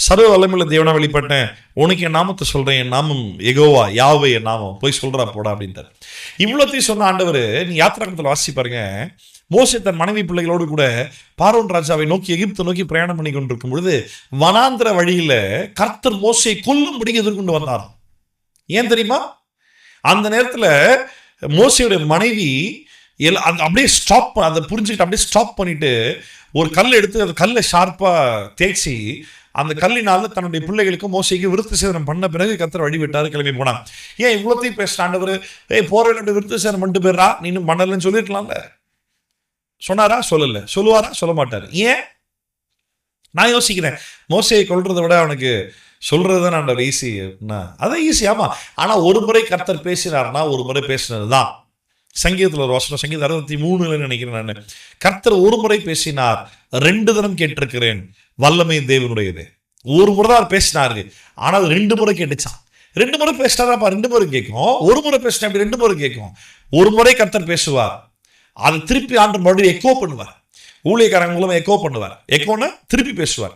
சர்வ வல்லமையுள்ள தேவனா வெளிப்பட்டேன், உனக்கு என் நாமத்தை சொல்கிறேன், என் நாமம் எகோவா, யாவே என் நாமம், போய் சொல்கிறா போடா அப்படின்ட்டார். இவ்வளோத்தையும் சொன்ன ஆண்டவர் நீ யாத்திராகமத்தில் வாசி பாருங்க. மோசே தன் மனைவி பிள்ளைகளோடு கூட பார்வோன் ராஜாவை நோக்கி எகிப்தை நோக்கி பிரயாணம் பண்ணி கொண்டிருக்கும் பொழுது வனாந்திர வழியில கர்த்தர் மோசையை கொல்லும்படி எதிர்கொண்டு வந்தார். ஏன் தெரியுமா? அந்த நேரத்தில் மோசையுடைய மனைவி அப்படியே ஸ்டாப், அதை புரிஞ்சுக்கிட்டு அப்படியே ஸ்டாப் பண்ணிட்டு ஒரு கல் எடுத்து அந்த கல்லை ஷார்ப்பாக தேய்ச்சி அந்த கல்லினால தன்னுடைய பிள்ளைகளுக்கும் மோசைக்கு விருத்த சேதனம் பண்ண பிறகு கர்த்தர் வழிவிட்டாரு, கிளம்பி போனாங்க. ஏன் இவ்வளோத்தையும் பேசினாண்டவர்? போறவர்கள் அப்படி விருத்த சேதனம் பண்ணிட்டு போயிடறா, நீ இன்னும் பண்ணலன்னு சொல்லிருக்கலாம்ல. சொன்னாரா? சொல்லல. சொல்லுவாரா? சொல்ல மாட்டார். ஏன்? நான் யோசிக்கிறேன், மோசையை கொல்றதை விட அவனுக்கு சொல்றது தான் ஆண்டவர் ஈஸி. அதான் ஈஸி, ஆமா. ஆனா ஒரு முறை கர்த்தர் பேசினார்னா ஒரு முறை பேசினது தான். சங்கீதத்தில் ஒரு வசனம், சங்கீதம் 63 நினைக்கிறேன் நான். கர்த்தர் ஒரு முறை பேசினார், 2 தரம் கேட்டிருக்கிறேன், வல்லமை தேவனுடையது. ஒரு முறை தான் பேசினாரு, ஆனால் 2 முறை கேட்டுச்சான். 2 முறை பேசினாராப்பா, 2 முறை கேட்கும். ஒரு முறை பேசினா அப்படி 2 முறை கேட்கும். ஒரு முறை கர்த்தர் பேசுவார், அதை திருப்பி ஆண்டு மறுபடியும் எக்கோ பண்ணுவார். ஊழியக்காரங்க மூலமா எக்கோ பண்ணுவார். எக்கோன்னு திருப்பி பேசுவார்.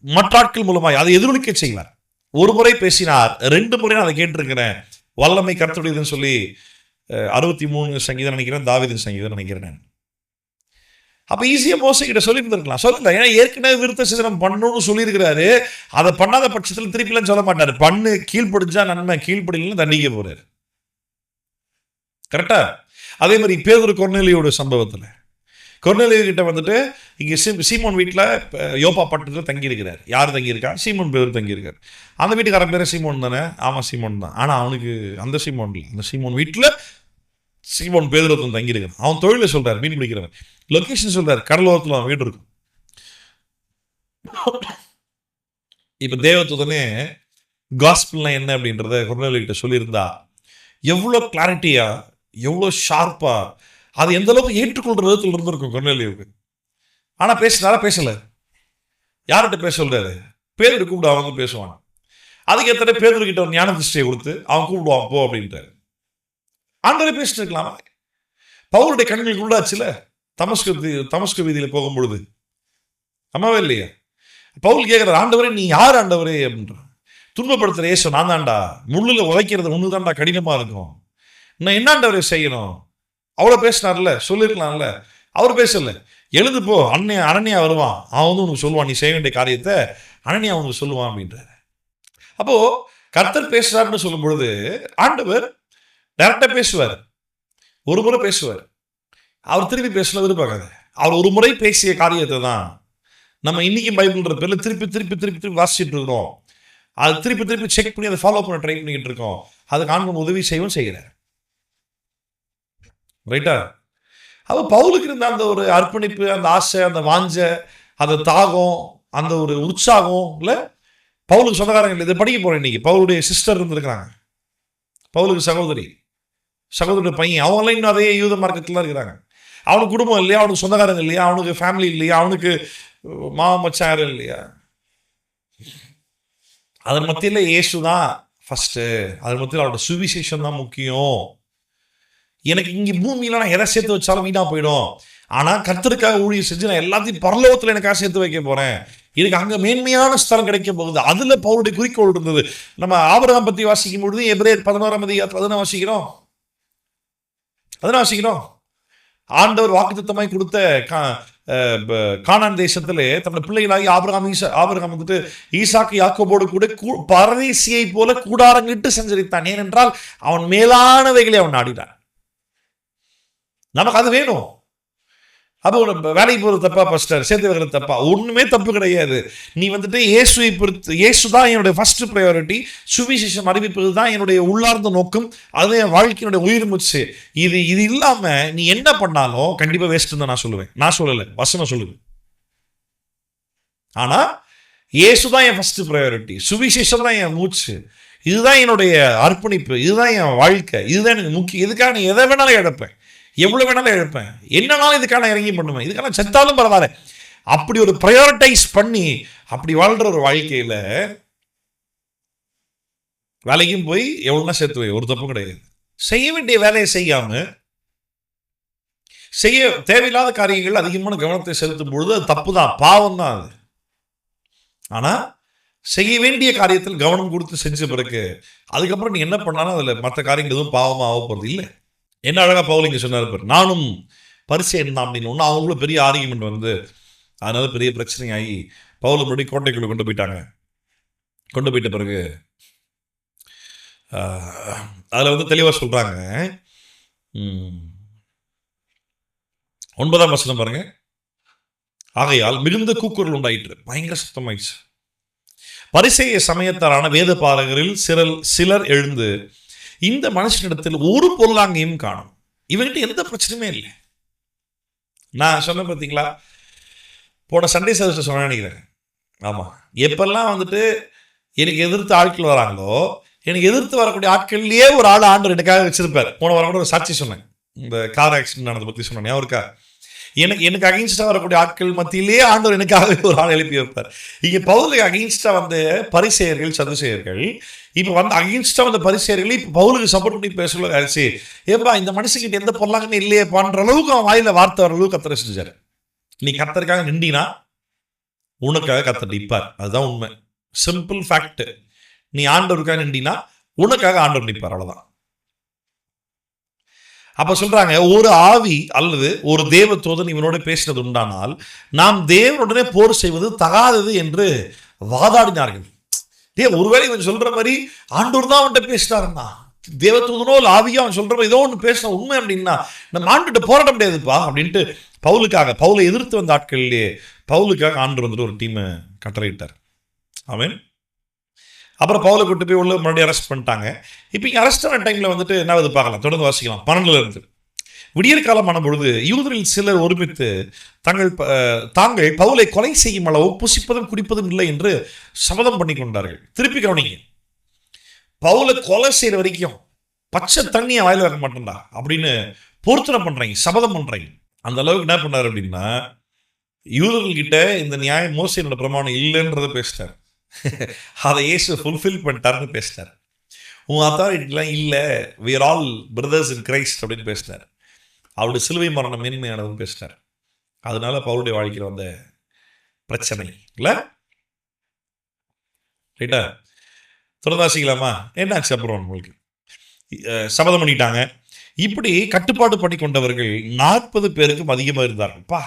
மற்ற ஆட்கள் மூலமாக அதை எதிரொலிக்க செய்வார். ஒரு முறை பேசினார், 2 முறை நான் அதை கேட்டிருக்கிறேன், வல்லமை கர்த்தருடையதுன்னு சொல்லி 63 சங்கீதம் நினைக்கிறேன், தாவீதின் சங்கீதம் நினைக்கிறேன் நான். அப்ப ஈஸியா மோசே கிட்ட சொல்லி இருந்திருக்கலாம். சொல்லல, ஏன்னா ஏற்கனவே விருத்த சேதனம் பண்ணணும்னு சொல்லியிருக்கிறாரு. அதை பண்ணாத பட்சத்தில் திருப்பிலாம் சொல்ல மாட்டாரு. பண்ணு, கீழ்படிஞ்சா நன்மை, கீழ்படிலாம் தண்டிக்க போறாரு. கரெக்டா? அதே மாதிரி பேதுரு கொர்நேலியோட சம்பவத்தில் கொர்நேலியு கிட்ட வந்துட்டு இங்கே சீமோன் வீட்டில் யோப்பா பட்டத்தில் தங்கியிருக்கிறார். யார் தங்கியிருக்கா? சீமோன் பேதுரு தங்கியிருக்கார். அந்த வீட்டுக்காரன் பேர் சீமோன் தானே? ஆமாம், சீமோன் தான். ஆனால் அவனுக்கு அந்த சீமோன் இல்லை, அந்த சீமோன் வீட்டில் சீமோன் பேதுரு தங்கியிருக்கான். அவன் தொழிலை சொல்றாரு, மீன் பிடிக்கிறவன். லொக்கேஷன் சொல்றாரு, கடலோரத்தில் அவன் வீடு இருக்கும். இப்போ தேவதூதனே காஸ்பிள்லாம் என்ன அப்படின்றத கொர்நேலியு கிட்ட சொல்லியிருந்தா எவ்வளோ கிளாரிட்டியா எவ்வளோ ஷார்ப்பா, அது எந்த அளவுக்கு ஏற்றுக்கொள்ற விதத்தில் இருந்திருக்கும் கொர்நேலியுவுக்கு. ஆனா பேசினாரா? பேசல. யார்கிட்ட பேச சொல்றாரு? பேதுரு கூப்பிடு, அவங்க பேசுவாங்க. அதுக்கு எத்தனை பேதுரு கிட்ட ஒரு ஞான திருஷ்டியை கொடுத்து அவன் கூப்பிடுவான் போ அப்படின்றாரு. ஆண்டவரே பேசிட்டு இருக்கலாமா? பவுலுடைய கண்களுக்கு உள்ளாச்சுல தமஸ்கு வீதியில போகும்பொழுது, அம்மாவே இல்லையா? பவுல் கேட்கிறார், ஆண்டவரே நீ யார் ஆண்டவரே அப்படின்ற. துன்பப்படுத்துற இயேசு நான் தான்டா, முள்ளுல உதைக்கிறது ஒன்று தான்டா கடினமா இருக்கும், நான் என்ன ஆண்டவரே செய்யணும்? அவ்வளோ பேசினார்ல, சொல்லியிருக்கலாம்ல. அவர் பேசல. எழுந்து போ, அனனியா வருவான், அவன் வந்து உனக்கு சொல்லுவான், நீ செய்ய வேண்டிய காரியத்தை அனனியா உனக்கு சொல்லுவான் அப்படின்றாரு. அப்போ கர்த்தர் பேசுறாருன்னு சொல்லும் பொழுது ஆண்டவர் டைரக்டா பேசுவார், ஒரு முறை பேசுவார். அவர் திருப்பி பேசல விரும்பாங்க. அவர் ஒரு முறை பேசிய காரியத்தை தான் நம்ம இன்னைக்கு பைபிள்ன்ற பேர்ல திருப்பி திருப்பி திருப்பி திருப்பி வாசிச்சுட்டு இருக்கிறோம். அது திருப்பி திருப்பி செக் பண்ணி அதை ஃபாலோ பண்ண ட்ரை பண்ணிட்டு இருக்கோம். அதுக்கு ஆண்டவன் உதவி செய்யவும் செய்கிறார். ரைட்டா? அப்போ பவுலுக்கு இருந்த அந்த ஒரு அர்ப்பணிப்பு, அந்த ஆசை, அந்த வாஞ்ச, அந்த தாகம், அந்த ஒரு உற்சாகம் இல்லை. பவுலுக்கு சொந்தக்காரங்க இதை படிக்க போறேன் இன்னைக்கு. பவுலுடைய சிஸ்டர் இருந்திருக்கிறாங்க, பவுலுக்கு சகோதரி பையன், அவங்களாம் இன்னும் அதே யூத மார்க்கத்தில் இருக்கிறாங்க. அவனுக்கு குடும்பம் இல்லையா, அவனுக்கு சொந்தக்காரங்க இல்லையா, அவனுக்கு ஃபேமிலி இல்லையா, அவனுக்கு மாமா மச்சான் இல்லையா. அதன் மத்தியில் இயேசு தான் ஃபர்ஸ்ட், அதன் மத்தியில் அவரோட சுவிசேஷம் தான் முக்கியம். எனக்கு இங்கே பூமியில நான் எதை சேர்த்து வச்சாலும் வீணா போயிடும், ஆனா கர்த்தருக்காக ஊழியம் செஞ்சு நான் எல்லாத்தையும் பரலோகத்தில் எனக்காக சேர்த்து வைக்க போறேன், இதுக்கு அங்க மேன்மையான ஸ்தலம் கிடைக்க போகுது. அதுல பவுலுடைய குறிக்கோள் இருந்தது. நம்ம ஆபிரகாம் பத்தி வாசிக்கும் பொழுது எபிரேயர் 11ஆம் அதிகாரத்தில் அதனை வாசிக்கிறோம். ஆண்டவர் வாக்குத்தத்தமாய் கொடுத்த கானான் தேசத்திலே தன்னுடைய பிள்ளைகளாகி ஆபிரகாம் வந்துட்டு ஈசாக்கு யாக்கோபோடு கூட பரதேசியை போல கூடாரங்கிட்டு சஞ்சரித்தான். ஏனென்றால் அவன் மேலானவைகளை அவன் நாடினான். நமக்கு அது வேணும். அப்போ வேலைக்கு போகிறது தப்பா, பாஸ்டர் சேர்த்து வைக்கிறது தப்பா? ஒண்ணுமே தப்பு கிடையாது. நீ வந்துட்டு இயேசு தான் என்னுடைய ஃபர்ஸ்ட் ப்ரையாரிட்டி, சுவிசேஷம் அறிவிப்பது தான் என்னுடைய உள்ளார்ந்த நோக்கம், அது என் வாழ்க்கையினுடைய உயிர் மூச்சு. இது இல்லாம நீ என்ன பண்ணாலும் கண்டிப்பா வேஸ்ட் தான் நான் சொல்லுவேன். நான் சொல்லலை, வசனம் சொல்லுது. ஆனா இயேசு தான் என் ஃபர்ஸ்ட் ப்ரையாரிட்டி, சுவிசேஷம் தான் என் மூச்சு, இதுதான் என்னுடைய அர்ப்பணிப்பு, இதுதான் என் வாழ்க்கை, இதுதான் எனக்கு முக்கியம். இதுக்காக நான் எதை வேணாலும் இழப்பேன், எவ்வளவு வேணாலும் இழப்பேன், என்னன்னாலும் இதுக்கான இறங்கி பண்ணுவேன், இதுக்கான செத்தாலும் பரவாயில்ல. அப்படி ஒரு ப்ரையாரிட்டைஸ் பண்ணி அப்படி வாழ்ற ஒரு வாழ்க்கையில வேலைக்கும் போய் எவ்வளவுனா சேர்த்து வை, ஒரு தப்பும் கிடையாது. செய்ய வேண்டிய வேலையை செய்யாம செய்ய தேவையில்லாத காரியங்கள் அதிகமான கவனத்தை செலுத்தும் பொழுது அது தப்பு தான், பாவம் தான் அது. ஆனா செய்ய வேண்டிய காரியத்தில் கவனம் கொடுத்து செஞ்ச பிறகு அதுக்கப்புறம் நீ என்ன பண்ணாலும் அதுல மற்ற காரியங்கள் எதுவும் பாவமா ஆக போறது இல்லை. என்ன அழகா பவுல் இங்க சொன்னார், நானும் பரிசேயன் தான் அப்படின்னு ஒன்று. அவங்களும் பெரிய ஆர்கியூமெண்ட் வந்து அதனால பெரிய பிரச்சனையாகி பவுல் முன்னாடி கோட்டைக்குள்ள கொண்டு போயிட்ட பிறகு அதில் வந்து தெளிவாக சொல்றாங்க. 9ஆம் வசனம் பாருங்க. ஆகையால் மிகுந்த கூக்குரல் உண்டாயிற்று, பயங்கர சத்தமாயிடுச்சு. பரிசேய சமயத்தாரான வேத பாரகரில் சிலர் எழுந்து, இந்த மனுஷனிடத்தில் ஒரு பொருளாங்கையும் காணும், இவங்கிட்ட எந்த பிரச்சனையுமே இல்லை. நான் சொன்ன பார்த்தீங்களா, போன சண்டே சர்வீஸ் சொன்ன நினைக்கிறேன். ஆமா, எப்பெல்லாம் வந்துட்டு எனக்கு எதிர்த்து ஆட்கள் வராங்களோ, எனக்கு எதிர்த்து வரக்கூடிய ஆட்கள்லயே ஒரு ஆள் ஆண்டவர் எனக்காக வச்சிருப்பார். போன வாரம் கூட ஒரு சாட்சி சொன்னேன், இந்த கார் ஆக்சிடென்ட் ஆனதை பத்தி சொன்னேன், அவருக்கா எனக்கு அகைன்ஸ்டா வரக்கூடிய ஆட்கள் மத்தியிலேயே ஆண்டவர் எனக்காக ஒரு ஆள் எழுப்பி வைப்பார். இங்க பவுலுக்கு அகைன்ஸ்டா வந்து பரிசேயர்கள் சதுசேயர்கள், இப்ப வந்து அகைன்ஸ்டா வந்த பரிசேயர்கள் இப்ப பவுலுக்கு சப்போர்ட் பண்ணி பேசல. ஆச்சு ஏப்பா இந்த மனுஷங்கிட்ட எந்த பொருளாங்கன்னு இல்லையே பண்ற அளவுக்கு அவன் வாயில வார்த்தை வர அளவுக்கு கர்த்தர் செஞ்சாரு. நீ கர்த்தருக்காக நின்றினா உனக்காக கர்த்தர் நிற்பார், அதுதான் உண்மை, சிம்பிள் ஃபேக்ட். நீ ஆண்டவருக்காக நின்றினா உனக்காக ஆண்டவர் நிற்பார், அவ்வளவுதான். அப்ப சொல்றாங்க, ஒரு ஆவி அல்லது ஒரு தேவ தூதன் இவனோட பேசினது உண்டானால் நாம் தேவனுடனே போர் செய்வது தகாதது என்று வாதாடினார்கள். ஒருவேளை இவன் சொல்ற மாதிரி ஆண்டவர் தான் அவன்கிட்ட பேசினாருன்னா, தேவதூதனோ இல்லை ஆவியோ அவன் சொல்ற ஏதோ ஒன்று பேசின உண்மை அப்படின்னா நம்ம ஆண்டுகிட்ட போராட முடியாதுப்பா அப்படின்ட்டு பவுலை எதிர்த்து வந்த ஆட்களிலே பவுலுக்காக ஆண்டு வந்துட்டு ஒரு டீமை கட்டளையிட்டார். ஆமென். அப்புறம் பவுலை கூட்டு போய் உள்ள மறுபடியும் அரெஸ்ட் பண்ணிட்டாங்க. இப்போ இங்கே அரெஸ்ட் ஆன டைமில் வந்துட்டு என்ன அது பார்க்கலாம், தொடர்ந்து வாசிக்கலாம். 12ல இருந்து விடியற் காலமான பொழுது யூதரில் சிலர் ஒருமித்து தாங்கள் பவுலை கொலை செய்யும் அளவு புசிப்பதும் குடிப்பதும் இல்லை என்று சபதம் பண்ணி கொண்டார்கள். திருப்பி கவனிங்க, பவுலை கொலை செய்கிற வரைக்கும் பச்சை தண்ணியை வாயில வைக்க மாட்டேன்டா அப்படின்னு பொருத்தனை பண்றீங்க, சபதம் பண்றீங்க. அந்த அளவுக்கு என்ன பண்ணாரு அப்படின்னா, யூதர்கள் கிட்ட இந்த நியாயம் மோசேயோட பிரமாணம் இல்லைன்றத பேசிட்டார். அதை இயேசு ஃபுல்ஃபில் பண்ணிட்டாருன்னு பேசிட்டார். உன் அத்தாரிட்டிலாம் இல்லை, we are all brothers in Christ அப்படின்னு பேசினார். அவருடைய சிலுவை மரணம் மேன்மையானதுன்னு பேசினார். அதனால பவுலுடைய வாழ்க்கையில் வந்த பிரச்சனை இல்லை ரைட்டா. தொடர்ந்தாசிக்கலாமா? என்னாச்சு அப்புறம் உங்களுக்கு? சபதம் பண்ணிட்டாங்க. இப்படி கட்டுப்பாடு பண்ணி கொண்டவர்கள் 40 பேருக்கும் அதிகமாக இருந்தார்கள்ப்பா.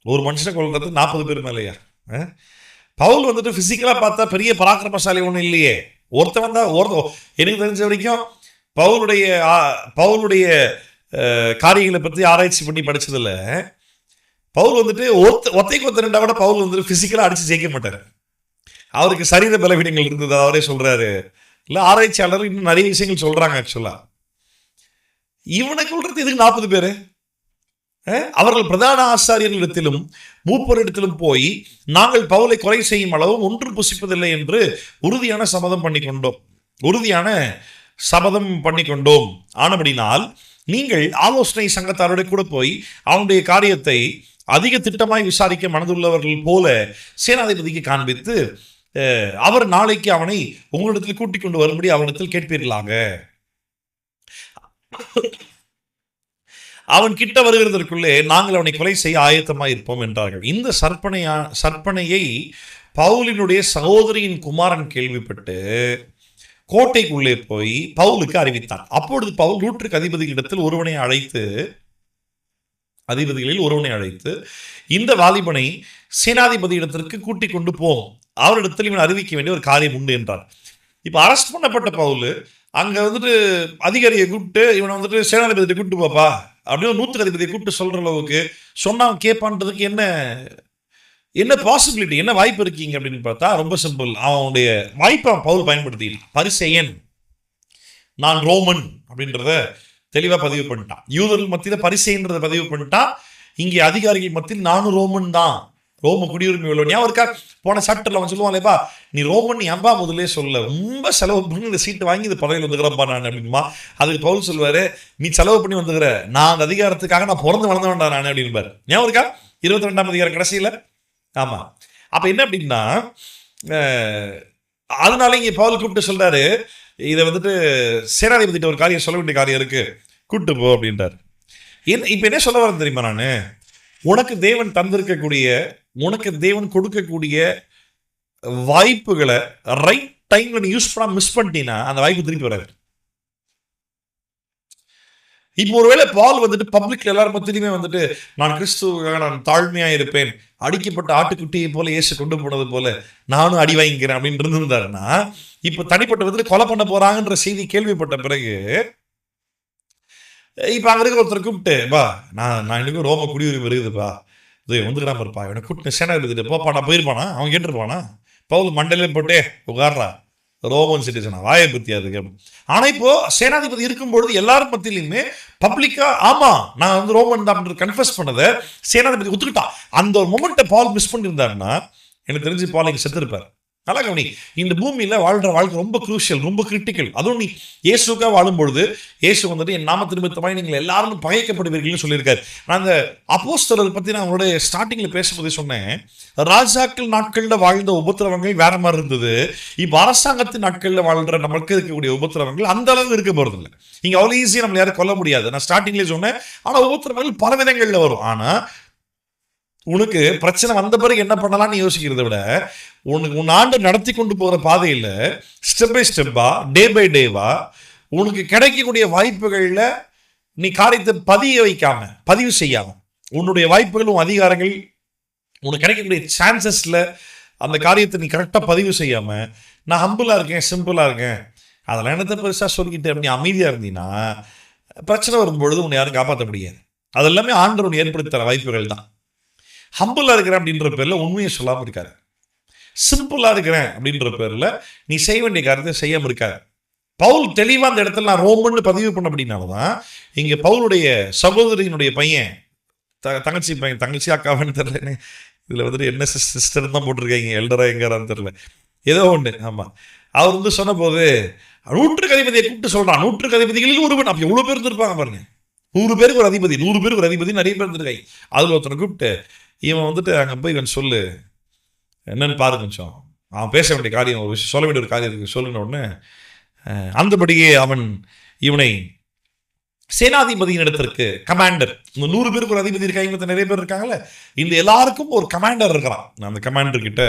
ஒரு மனுஷனை கொள்றது 40 பேர் மேலேயா? பவுல் வந்துட்டு பிசிக்கலா பார்த்தா பெரிய பராக்கிரமசாலி ஒன்றும் இல்லையே. ஒருத்தவன் தான் எனக்கு தெரிஞ்ச வரைக்கும் பவுலுடைய காரியங்களை பற்றி ஆராய்ச்சி பண்ணி படிச்சதில்ல. பவுல் வந்துட்டு ஒத்தைக்கு ஒருத்த ரெண்டா கூட பவுல் வந்துட்டு பிசிக்கலா அடிச்சு ஜெயிக்க மாட்டார். அவருக்கு சரீர பலவீனங்கள் இருந்தது, அவரே சொல்றாரு. இல்லை ஆராய்ச்சியாளர் இன்னும் நிறைய விஷயங்கள் சொல்றாங்க. ஆக்சுவலா இவனை கொள்றது இதுக்கு 40 பேரு. அவர்கள் பிரதான ஆசாரியர்களிடத்திலும் மூப்பரிடத்திலும் போய் நாங்கள் பவுலை கொலை செய்யும் அளவும் ஒன்றும் புசிப்பதில்லை என்று உறுதியான சபதம் பண்ணி கொண்டோம். ஆனபடினால் நீங்கள் ஆலோசனை சங்கத்தாரோட கூட போய் அவனுடைய காரியத்தை அதிக திட்டமாய் விசாரிக்க மனதுள்ளவர்கள் போல சேனாதிபதிக்கு காண்பித்து அவர் நாளைக்கு அவனை உங்களிடத்தில் கூட்டிக் கொண்டு வரும்படி அவனிடத்தில் கேட்பீர்களாக. அவன் கிட்ட வருகிறதற்குள்ளே நாங்கள் அவனை கொலை செய்ய ஆயத்தமாக இருப்போம் என்றார்கள். இந்த சற்பனையை பவுலினுடைய சகோதரியின் குமாரன் கேள்விப்பட்டு கோட்டைக்குள்ளே போய் பவுலுக்கு அறிவித்தான். அப்பொழுது பவுல் 100 அதிபதிகளில் ஒருவனை அழைத்து இந்த வாலிபனை சேனாதிபதி இடத்திற்கு கூட்டிக் கொண்டு போம், அவரிடத்தில் இவன் அறிவிக்க வேண்டிய ஒரு காரியம் உண்டு என்றார். இப்ப அரெஸ்ட் பண்ணப்பட்ட பவுல் அங்க வந்துட்டு அதிகாரியை கூப்பிட்டு இவனை வந்துட்டு சேனாதிபதியை கூப்பிட்டு பாப்பா அப்படின்னு 100 அதிபதியை கூப்பிட்டு சொல்ற அளவுக்கு சொன்னா கேட்பான்றதுக்கு என்ன பாசிபிலிட்டி, என்ன வாய்ப்பு இருக்கீங்க அப்படின்னு பார்த்தா ரொம்ப சிம்பிள். அவனுடைய வாய்ப்பை பவுல் பயன்படுத்திட்டான். பரிசேயன், நான் ரோமன் அப்படின்றத தெளிவா பதிவு பண்ணிட்டான். யூதர்கள் மத்தியில் பரிசேயன்றதை பதிவு பண்ணிட்டான். இங்கே அதிகாரிகள் மத்தியில் நானும் ரோமன் தான், ரோம குடியுரிமை உள்ளவன். ஞாபகம் இருக்கா? போன சாப்டர்ல அவன் சொல்லுவான்லேப்பா, நீ ரோமன் ஏன்பா முதலே சொல்ல, ரொம்ப செலவு பண்ணி இந்த சீட்டு வாங்கி இந்த பதவியில் வந்துக்கிறப்பா நான் அப்படின்பா. அதுக்கு பவுல் சொல்லுவாரு, நீ செலவு பண்ணி வந்துக்கிற, நான் அந்த அதிகாரத்துக்காக நான் பிறந்து வளர்ந்த வேண்டாம் நான் அப்படின்பாரு. ஞாபகம் இருக்கா? 22ஆம் அதிகாரம் கடைசியில. ஆமா. அப்ப என்ன அப்படின்னா, அதனால இங்க பவுல் கூப்பிட்டு சொல்றாரு, இதை வந்துட்டு சேனாதிபதிட்ட ஒரு காரியம் சொல்ல வேண்டிய காரியம் இருக்கு, கூப்பிட்டு போ அப்படின்றாரு. இப்ப என்ன சொல்ல வரேன் தெரியுமா? நானு உனக்கு தேவன் தந்திருக்கக்கூடிய, உனக்கு தேவன் கொடுக்கக்கூடிய வாய்ப்புகளை ரைட் டைம்ல நீ யூஸ் பண்ண மிஸ் பண்ணிட்டீங்கன்னா அந்த வாய்ப்பு திருப்பி வராது. இப்போ ஒருவேளை பால் வந்துட்டு பப்ளிக்ல எல்லாரும் மத்தியுமே வந்துட்டு நான் கிறிஸ்துவாக நான் தாழ்மையா இருப்பேன், அடிக்கப்பட்ட ஆட்டுக்குட்டியை போல இயேசு கொண்டு போனது போல நானும் அடி வாங்கிக்கிறேன் அப்படின்னு இருந்திருந்தாருன்னா, இப்ப தனிப்பட்ட விதத்துல கொலை பண்ண போறாங்கன்ற செய்தி கேள்விப்பட்ட பிறகு இப்ப அங்க இருக்கிற ஒருத்தர் கூப்பிட்டு, பா நான் எனக்கு ரோம குடியுரிமை இருக்குதுப்பா, இது வந்துக்கிறாம இருப்பா, எனக்கு கூப்பிட்டு சேனாதிபதி போப்பா, நான் போயிருப்பானா? அவன் கேட்டுருப்பானா? பவுல் மண்டலே போட்டே உட்கார்றா, ரோமன் சிட்டிசனா, வாயை பத்தி அதுக்கு. ஆனா இப்போ சேனாதிபதி இருக்கும்பொழுது எல்லாரும் மத்தியிலுமே பப்ளிக்கா ஆமா நான் வந்து ரோமன் தான் கன்ஃபஸ் பண்ணதை சேனாதிபதி ஒத்துக்கிட்டான். அந்த ஒரு மொமெண்ட்டை பால் மிஸ் பண்ணியிருந்தாருன்னா எனக்கு தெரிஞ்சு பால் இங்க செத்துருப்பார். நல்லா கவனி, இந்த பூமியில வாழ்ற வாழ்க்கை ரொம்ப குரூஷியல், ரொம்ப கிரிட்டிக்கல். அதுவும் நீ இயேசுக்காக வாழும்பொழுது இயேசு வந்துட்டு என் நாம நிமித்தமாய் நீங்கள் எல்லாரும் பகைக்கப்படுவீர்கள்னு சொல்லியிருக்காரு. நான் அந்த அப்போஸ்தலரை பத்தி நான் அவங்களோட ஸ்டார்டிங்ல பேசும்போது சொன்னேன், ராஜாக்கள் நாட்கள்ல வாழ்ந்த உபத்திரவங்கள் வேற மாதிரி இருந்தது. இப்ப அரசாங்கத்தின் நாட்கள்ல வாழ்ற நம்மளுக்கு இருக்கக்கூடிய உபத்திரவங்கள் அந்த அளவு இருக்க போறது இல்லை. இங்க அவ்வளவு ஈஸியா நம்மள யாரும் கொல்ல முடியாது, நான் ஸ்டார்டிங்லேயே சொன்னேன். ஆனா உபத்திரவங்கள் பல விதங்கள்ல வரும். ஆனா உனக்கு பிரச்சனை வந்த பிறகு என்ன பண்ணலாம்னு யோசிக்கிறத விட, உன் ஆண்டு நடத்தி கொண்டு போகிற பாதையில் ஸ்டெப் பை ஸ்டெப்பா, டே பை டேவா உனக்கு கிடைக்கக்கூடிய வாய்ப்புகளில் நீ காரியத்தை பதிவு செய்யாம, உன்னுடைய வாய்ப்புகளும் அதிகாரங்கள் உனக்கு கிடைக்கக்கூடிய சான்சஸ்ல அந்த காரியத்தை நீ கரெக்டாக பதிவு செய்யாம, நான் ஹம்பிளா இருக்கேன், சிம்பிளா இருக்கேன், அதெல்லாம் என்னத்தை பெருசா சொல்லிக்கிட்டு நீ அமைதியா இருந்தீங்கன்னா பிரச்சனை வரும்பொழுது உன்னை யாரும் காப்பாற்ற முடியாது. அது எல்லாமே ஆண்டவன் ஏற்படுத்தி தர வாய்ப்புகள் தான். ஹம்பிளா இருக்கிறேன் அப்படின்ற பேர்ல உண்மையை சொல்லாம இருக்காரு, சிம்பிளா இருக்கிறேன் அப்படின்ற பேர்ல நீ செய்ய வேண்டிய காரியத்தை செய்யாம இருக்காரு. பவுல் தெளிவா அந்த இடத்துல நான் ரோமன்னு பதிவு பண்ண அப்படின்னாலதான் இங்க பவுலுடைய சகோதரியினுடைய பையன், தங்கச்சி அக்காவன்னு தெரியல, இதுல வந்துட்டு என்ன சிஸ்டர் தான் போட்டிருக்காங்க, எல்டரா எங்காரான்னு தெரியல, ஏதோ ஒன்று. ஆமா, அவர் வந்து சொன்ன போது நூற்றுக்கு அதிபதியை கூப்பிட்டு சொல்றான், நூற்றுக்கு அதிபதிகளில் ஒருவன். அப்ப எவ்வளவு பேர் இருந்திருப்பாங்க பாருங்க. 100 பேருக்கு ஒரு அதிபதி, 100 பேருக்கு ஒரு அதிபதி, நிறைய பேர் இருந்திருக்காங்க. அதுல ஒருத்தனை கூப்பிட்டு இவன் வந்துட்டு அங்க போய் இவன் சொல்லு என்னன்னு பாரு கொஞ்சம், அவன் பேச வேண்டிய காரியம், ஒரு விஷயம் சொல்ல வேண்டிய ஒரு காரியம் இருக்கு சொல்லுன உடனே அந்தபடியே அவன் இவனை சேனாதிபதியின் இடத்திற்கு, கமாண்டர், இந்த 100 பேருக்கு ஒரு அதிபதி இருக்காங்க, நிறைய பேர் இருக்காங்கல்ல, இந்த எல்லாருக்கும் ஒரு கமாண்டர் இருக்கிறான். அந்த கமாண்டர் கிட்ட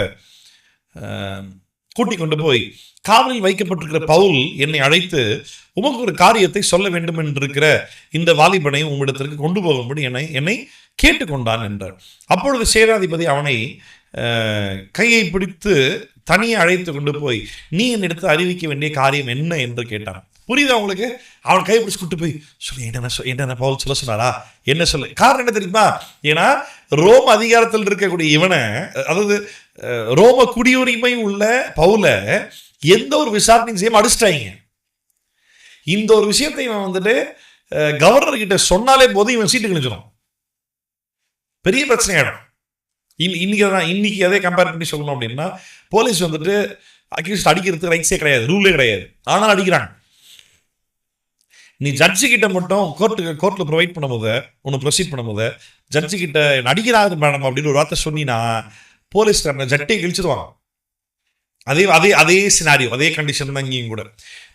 கூட்டிக் கொண்டு போய், காவலில் வைக்கப்பட்டிருக்கிற பவுல் என்னை அழைத்து உமக்கு ஒரு காரியத்தை சொல்ல வேண்டும் என்றிருக்கிற இந்த வாலிபனை உம்மிடத்திற்கு கொண்டு போகும்படி என்னை கேட்டுக்கொண்டான் என்றார். அப்பொழுது சேனாதிபதி அவனை கையை பிடித்து தனியே அழைத்து கொண்டு போய், நீ என்னிடத்து அறிவிக்க வேண்டிய காரியம் என்ன என்று கேட்டான். புரியுதா உங்களுக்கு? அவன் கை பிடிச்சு கூட்டு போய் சொல்லி என்ன பவுல் சொல்ல சொன்னாரா, என்ன சொல்ல. காரணம் என்ன தெரியுமா? ஏன்னா ரோம அதிகாரத்தில் இருக்கக்கூடிய இவனை, அதாவது ரோம குடியுரிமை உள்ள பவுல எந்த ஒரு விசாரணையும் செய்ய அடிச்சிட்டாங்க. இந்த ஒரு விஷயத்தை இவன் வந்துட்டு கவர்னர் கிட்ட சொன்னாலே போதும் இவன் சீட்டு கிழிச்சிடும், பெரிய பிரச்சனை ஆயிடும். இன்னைக்கு அதே கம்பேர் பண்ணி சொல்லணும் அப்படின்னா, போலீஸ் வந்துட்டு அக்யூஸ்ட் அடிக்கிறதுக்கு ரைட்ஸே கிடையாது, ரூலே கிடையாது, ஆனால் அடிக்கிறாங்க. நீ ஜட்ஜு கிட்ட மட்டும் கோர்ட்டில் ப்ரொவைட் பண்ணும்போது, ஒன்று ப்ரொசீட் பண்ணும்போது ஜட்ஜு கிட்ட நடிக்கிறாரு மேடம் அப்படின்னு ஒரு வார்த்தை சொன்னீங்கன்னா போலீஸ்காரனை ஜட்டை கிழிச்சிருவாங்க. அதே சினாரியோ, அதே கண்டிஷன் தான் இங்கேயும் கூட.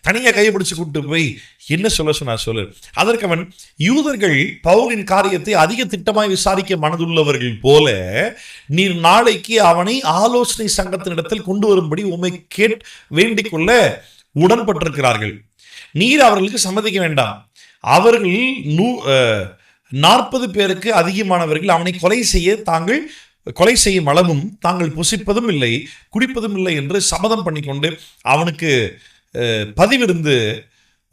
தனியாக கைப்பிடிச்சு கூப்பிட்டு போய் என்ன சொல்ல சொல்லு. அதற்கு அவன், யூதர்கள் பவுலின் காரியத்தை அதிக திட்டமாய் விசாரிக்க மனதுள்ளவர்கள் போல நீர் நாளைக்கு அவனை ஆலோசனை சங்கத்தினிடத்தில் கொண்டு வரும்படி உண்மை வேண்டிக் கொள்ள உடன்பட்டிருக்கிறார்கள். நீர் அவர்களுக்கு சம்மதிக்க வேண்டாம். அவர்கள் 40 பேருக்கு அதிகமானவர்கள் அவனை கொலை செய்யும் அளவும் தாங்கள் புசிப்பதும் இல்லை குடிப்பதும் இல்லை என்று சபதம் பண்ணிக்கொண்டு அவனுக்கு பதிவிருந்து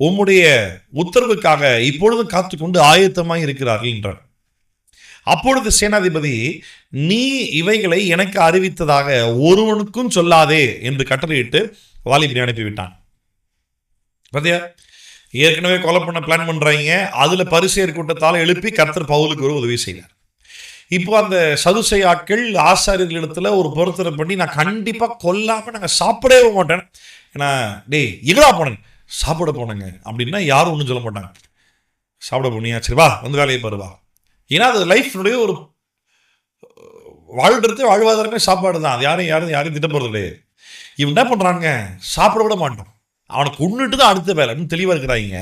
உம்முடைய உத்தரவுக்காக இப்பொழுதும் காத்துக்கொண்டு ஆயத்தமாய் இருக்கிறார்கள் என்றார். அப்பொழுது சேனாதிபதி, நீ இவைகளை எனக்கு அறிவித்ததாக ஒருவனுக்கும் சொல்லாதே என்று கட்டளையிட்டு வாலிபனை அனுப்பிவிட்டான். பார்த்தியா, ஏற்கனவே கொலை பண்ண பிளான் பண்றாங்க, அதுல பரிசேயர் கூட்டத்தால் எழுப்பி கர்த்தர் பவுலுக்கு ஒரு உதவி செய்தார். இப்போ அந்த சதுசை ஆட்கள் ஆசாரியர்களிடத்துல ஒரு பொருத்தனை பண்ணி, நான் கண்டிப்பா கொல்லாம நாங்க சாப்பிடவே மாட்டேன், ஏன்னா டேய் எங்கடா போனேன், சாப்பிட போனேங்க அப்படின்னா யாரும் ஒன்றும் சொல்ல மாட்டாங்க. சாப்பிட போனியா, சரி வா வந்து வேலையை பாருவா. ஏன்னா அது லைஃப்னுடைய ஒரு வாழ்வாதாரமே சாப்பாடு தான். அது யாரையும் திட்ட போறது கிடையாது. இவன் என்ன பண்றாங்க, சாப்பிட விட மாட்டோம், அவனை கொண்டுட்டு தான் அடுத்த வேலை தெளிவா இருக்கிறாங்க.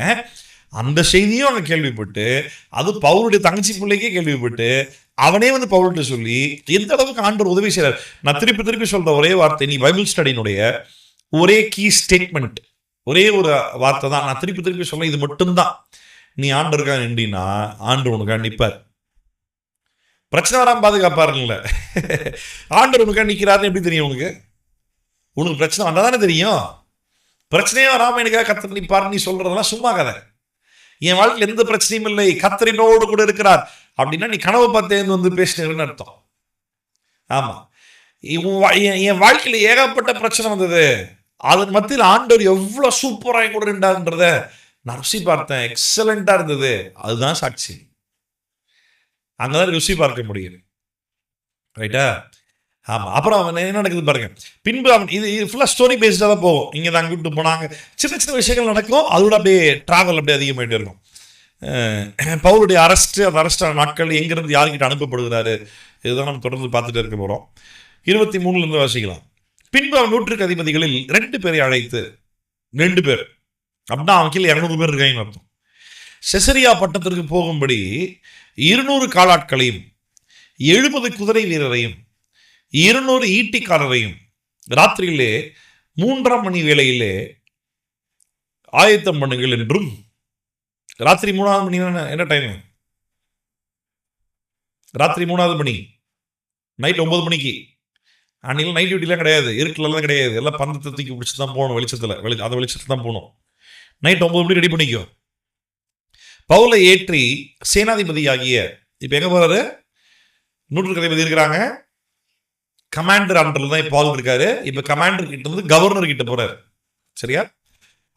அந்த செய்தியும் அவங்க கேள்விப்பட்டு, அது பவுலுடைய தங்கச்சி பிள்ளைக்கே கேள்விப்பட்டு, அவனே வந்து பவுல்கிட்ட சொல்லி எந்த அளவுக்கு ஆண்டவர் உதவி செய்யறார். நான் திருப்பி சொல்ற ஒரே வார்த்தை, நீ பைபிள் ஸ்டடியினுடைய ஒரே கீ ஸ்டேட்மெண்ட், ஒரே ஒரு வார்த்தை தான் நான் திருப்பி சொல்ல, இது மட்டும்தான். நீ ஆண்டருக்கா நின்றீன்னா ஆண்டவர் உனக்கா நிற்பார். பிரச்சனை வராம பாதுகாப்பாருல்ல, ஆண்டவர் உனக்கா நிற்கிறாருன்னு எப்படி தெரியும் உனக்கு பிரச்சனை வந்தா தானே தெரியும். பிரச்சனையே வராம எனக்காக கர்த்தர் நிற்பார் நீ சொல்றதெல்லாம் சும்மா கதை. என் வாழ்க்கையில் எந்த பிரச்சனையும் இல்லை, கர்த்தர் என்னோடு கூட இருக்கிறார் அப்படின்னா நீ கனவு பார்த்தேன்னு வந்து பேசினேன்னு அர்த்தம். ஆமா, என் வாழ்க்கையில ஏகப்பட்ட பிரச்சனை வந்தது, அதன் மத்தியில் ஆண்டவர் எவ்வளவு சூப்பராக கூட இருந்தாருன்றத நான் ருசி பார்த்தேன், எக்ஸலண்டா இருந்தது, அதுதான் சாட்சி. அங்கதான் ருசி பார்க்க முடியும். ரைட்டா? ஆமா. அப்புறம் அவன் என்ன நடக்குது பாருங்க. பின்பு அவன் இது ஃபுல்லா ஸ்டோரி பேஸ்டா தான் போகும். இங்க தான் கூப்பிட்டு போனாங்க, சின்ன விஷயங்கள் நடக்கும், அதோட அப்படியே டிராவல் அப்படியே அதிகமாயிட்டே இருக்கும். பவுலுடைய அந்த அரெஸ்டான நாட்கள் எங்கிருந்து யாருக்கிட்ட அனுப்பப்படுகிறாரு, இதுதான் நம்ம தொடர்ந்து பார்த்துட்டு இருக்க போறோம். 23 வாசிக்கலாம். பின்பு அவன் 100 அதிபதிகளில் 2 பேரை அழைத்து, 2 பேர் அப்படின்னா அவன் கீழே 200 பேர் இருக்காங்க அர்த்தம், செசரியா பட்டத்திற்கு போகும்படி 200 காலாட்களையும் 70 குதிரை வீரரையும் 200 ஈட்டிக்காரரையும் ராத்திரியிலே 3ஆம் மணி வேளையிலே ஆயத்தம் பண்ணுங்கள் என்றும். ராத்திரி 3ஆவது மணி என்ன டைம்? ராத்திரி 3ஆவது மணி, நைட் 9 மணிக்கு. அன்னைக்கு நைட் டியூட்டிலாம் கிடையாது, இருட்டிலலாம் கிடையாது, எல்லாம் பந்தத்தை தூக்கி பிடிச்சி தான் போகணும், வெளிச்சத்தில் தான் போகணும். நைட் 9 மணிக்கு ரெடி பண்ணிக்கோ. பவுலை ஏற்றி சேனாதிபதி ஆகிய, இப்போ எங்கே போகிறாரு, 100 அதிபதி இருக்கிறாங்க, கமாண்டர் அண்டரில் தான் இப்போ பவுல் இருக்காரு. இப்போ கமாண்டர் கிட்ட இருந்து கவர்னர் கிட்ட போறாரு, சரியா?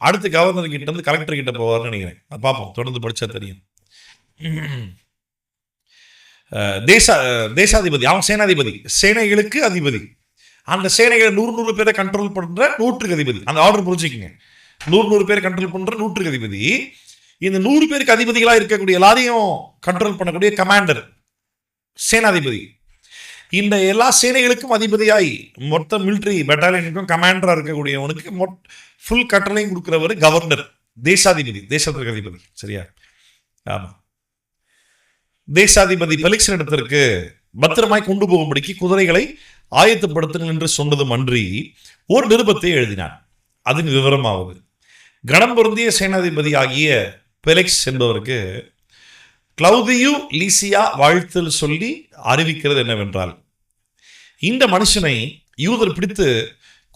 அடுத்து கவர்னர் கிட்ட இருந்து கலெக்டர் கிட்ட போவார்னு நினைக்கிறேன். அது பார்ப்போம், தொடர்ந்து படிச்சா தெரியும். தேசாதிபதி, அவன் சேனாதிபதி, சேனைகளுக்கு அதிபதி. அந்த சேனைகளை 100 பேரை கண்ட்ரோல் பண்ற 100 அதிபதி. அந்த ஆர்டர் புரிஞ்சுக்குங்க. 100 பேர் கண்ட்ரோல் பண்ற 100க்கு அதிபதி. இந்த 100 பேருக்கு அதிபதிகளாக இருக்கக்கூடிய எல்லாரையும் கண்ட்ரோல் பண்ணக்கூடிய கமாண்டர், சேனாதிபதி. இந்த எல்லா சேனைகளுக்கும் அதிபதியாய் மொத்த மிலிட்ரி பெட்டாலியனுக்கும் கமாண்டரா இருக்கக்கூடியவனுக்கு ஃபுல் கட்டளையும் கொடுக்கிறவர் கவர்னர், தேசாதிபதி, தேசத்திற்கு அதிபதி. சரியா? ஆமா. தேசாதிபதி பெலிக்ஸ் இடத்திற்கு பத்திரமாய் கொண்டு போகும்படிக்கு குதிரைகளை ஆயத்தப்படுத்துங்கள் என்று சொன்னதும் அன்றி ஒரு நிருபத்தை எழுதினான். அதன் விவரமாவது, கணம் பொருந்திய சேனாதிபதி ஆகிய பெலிக்ஸ் என்பவருக்கு கிளவுதியு லீசியா வாழ்த்தல் சொல்லி அறிவிக்கிறது என்னவென்றால், இந்த மனுஷனை யூதர் பிடித்து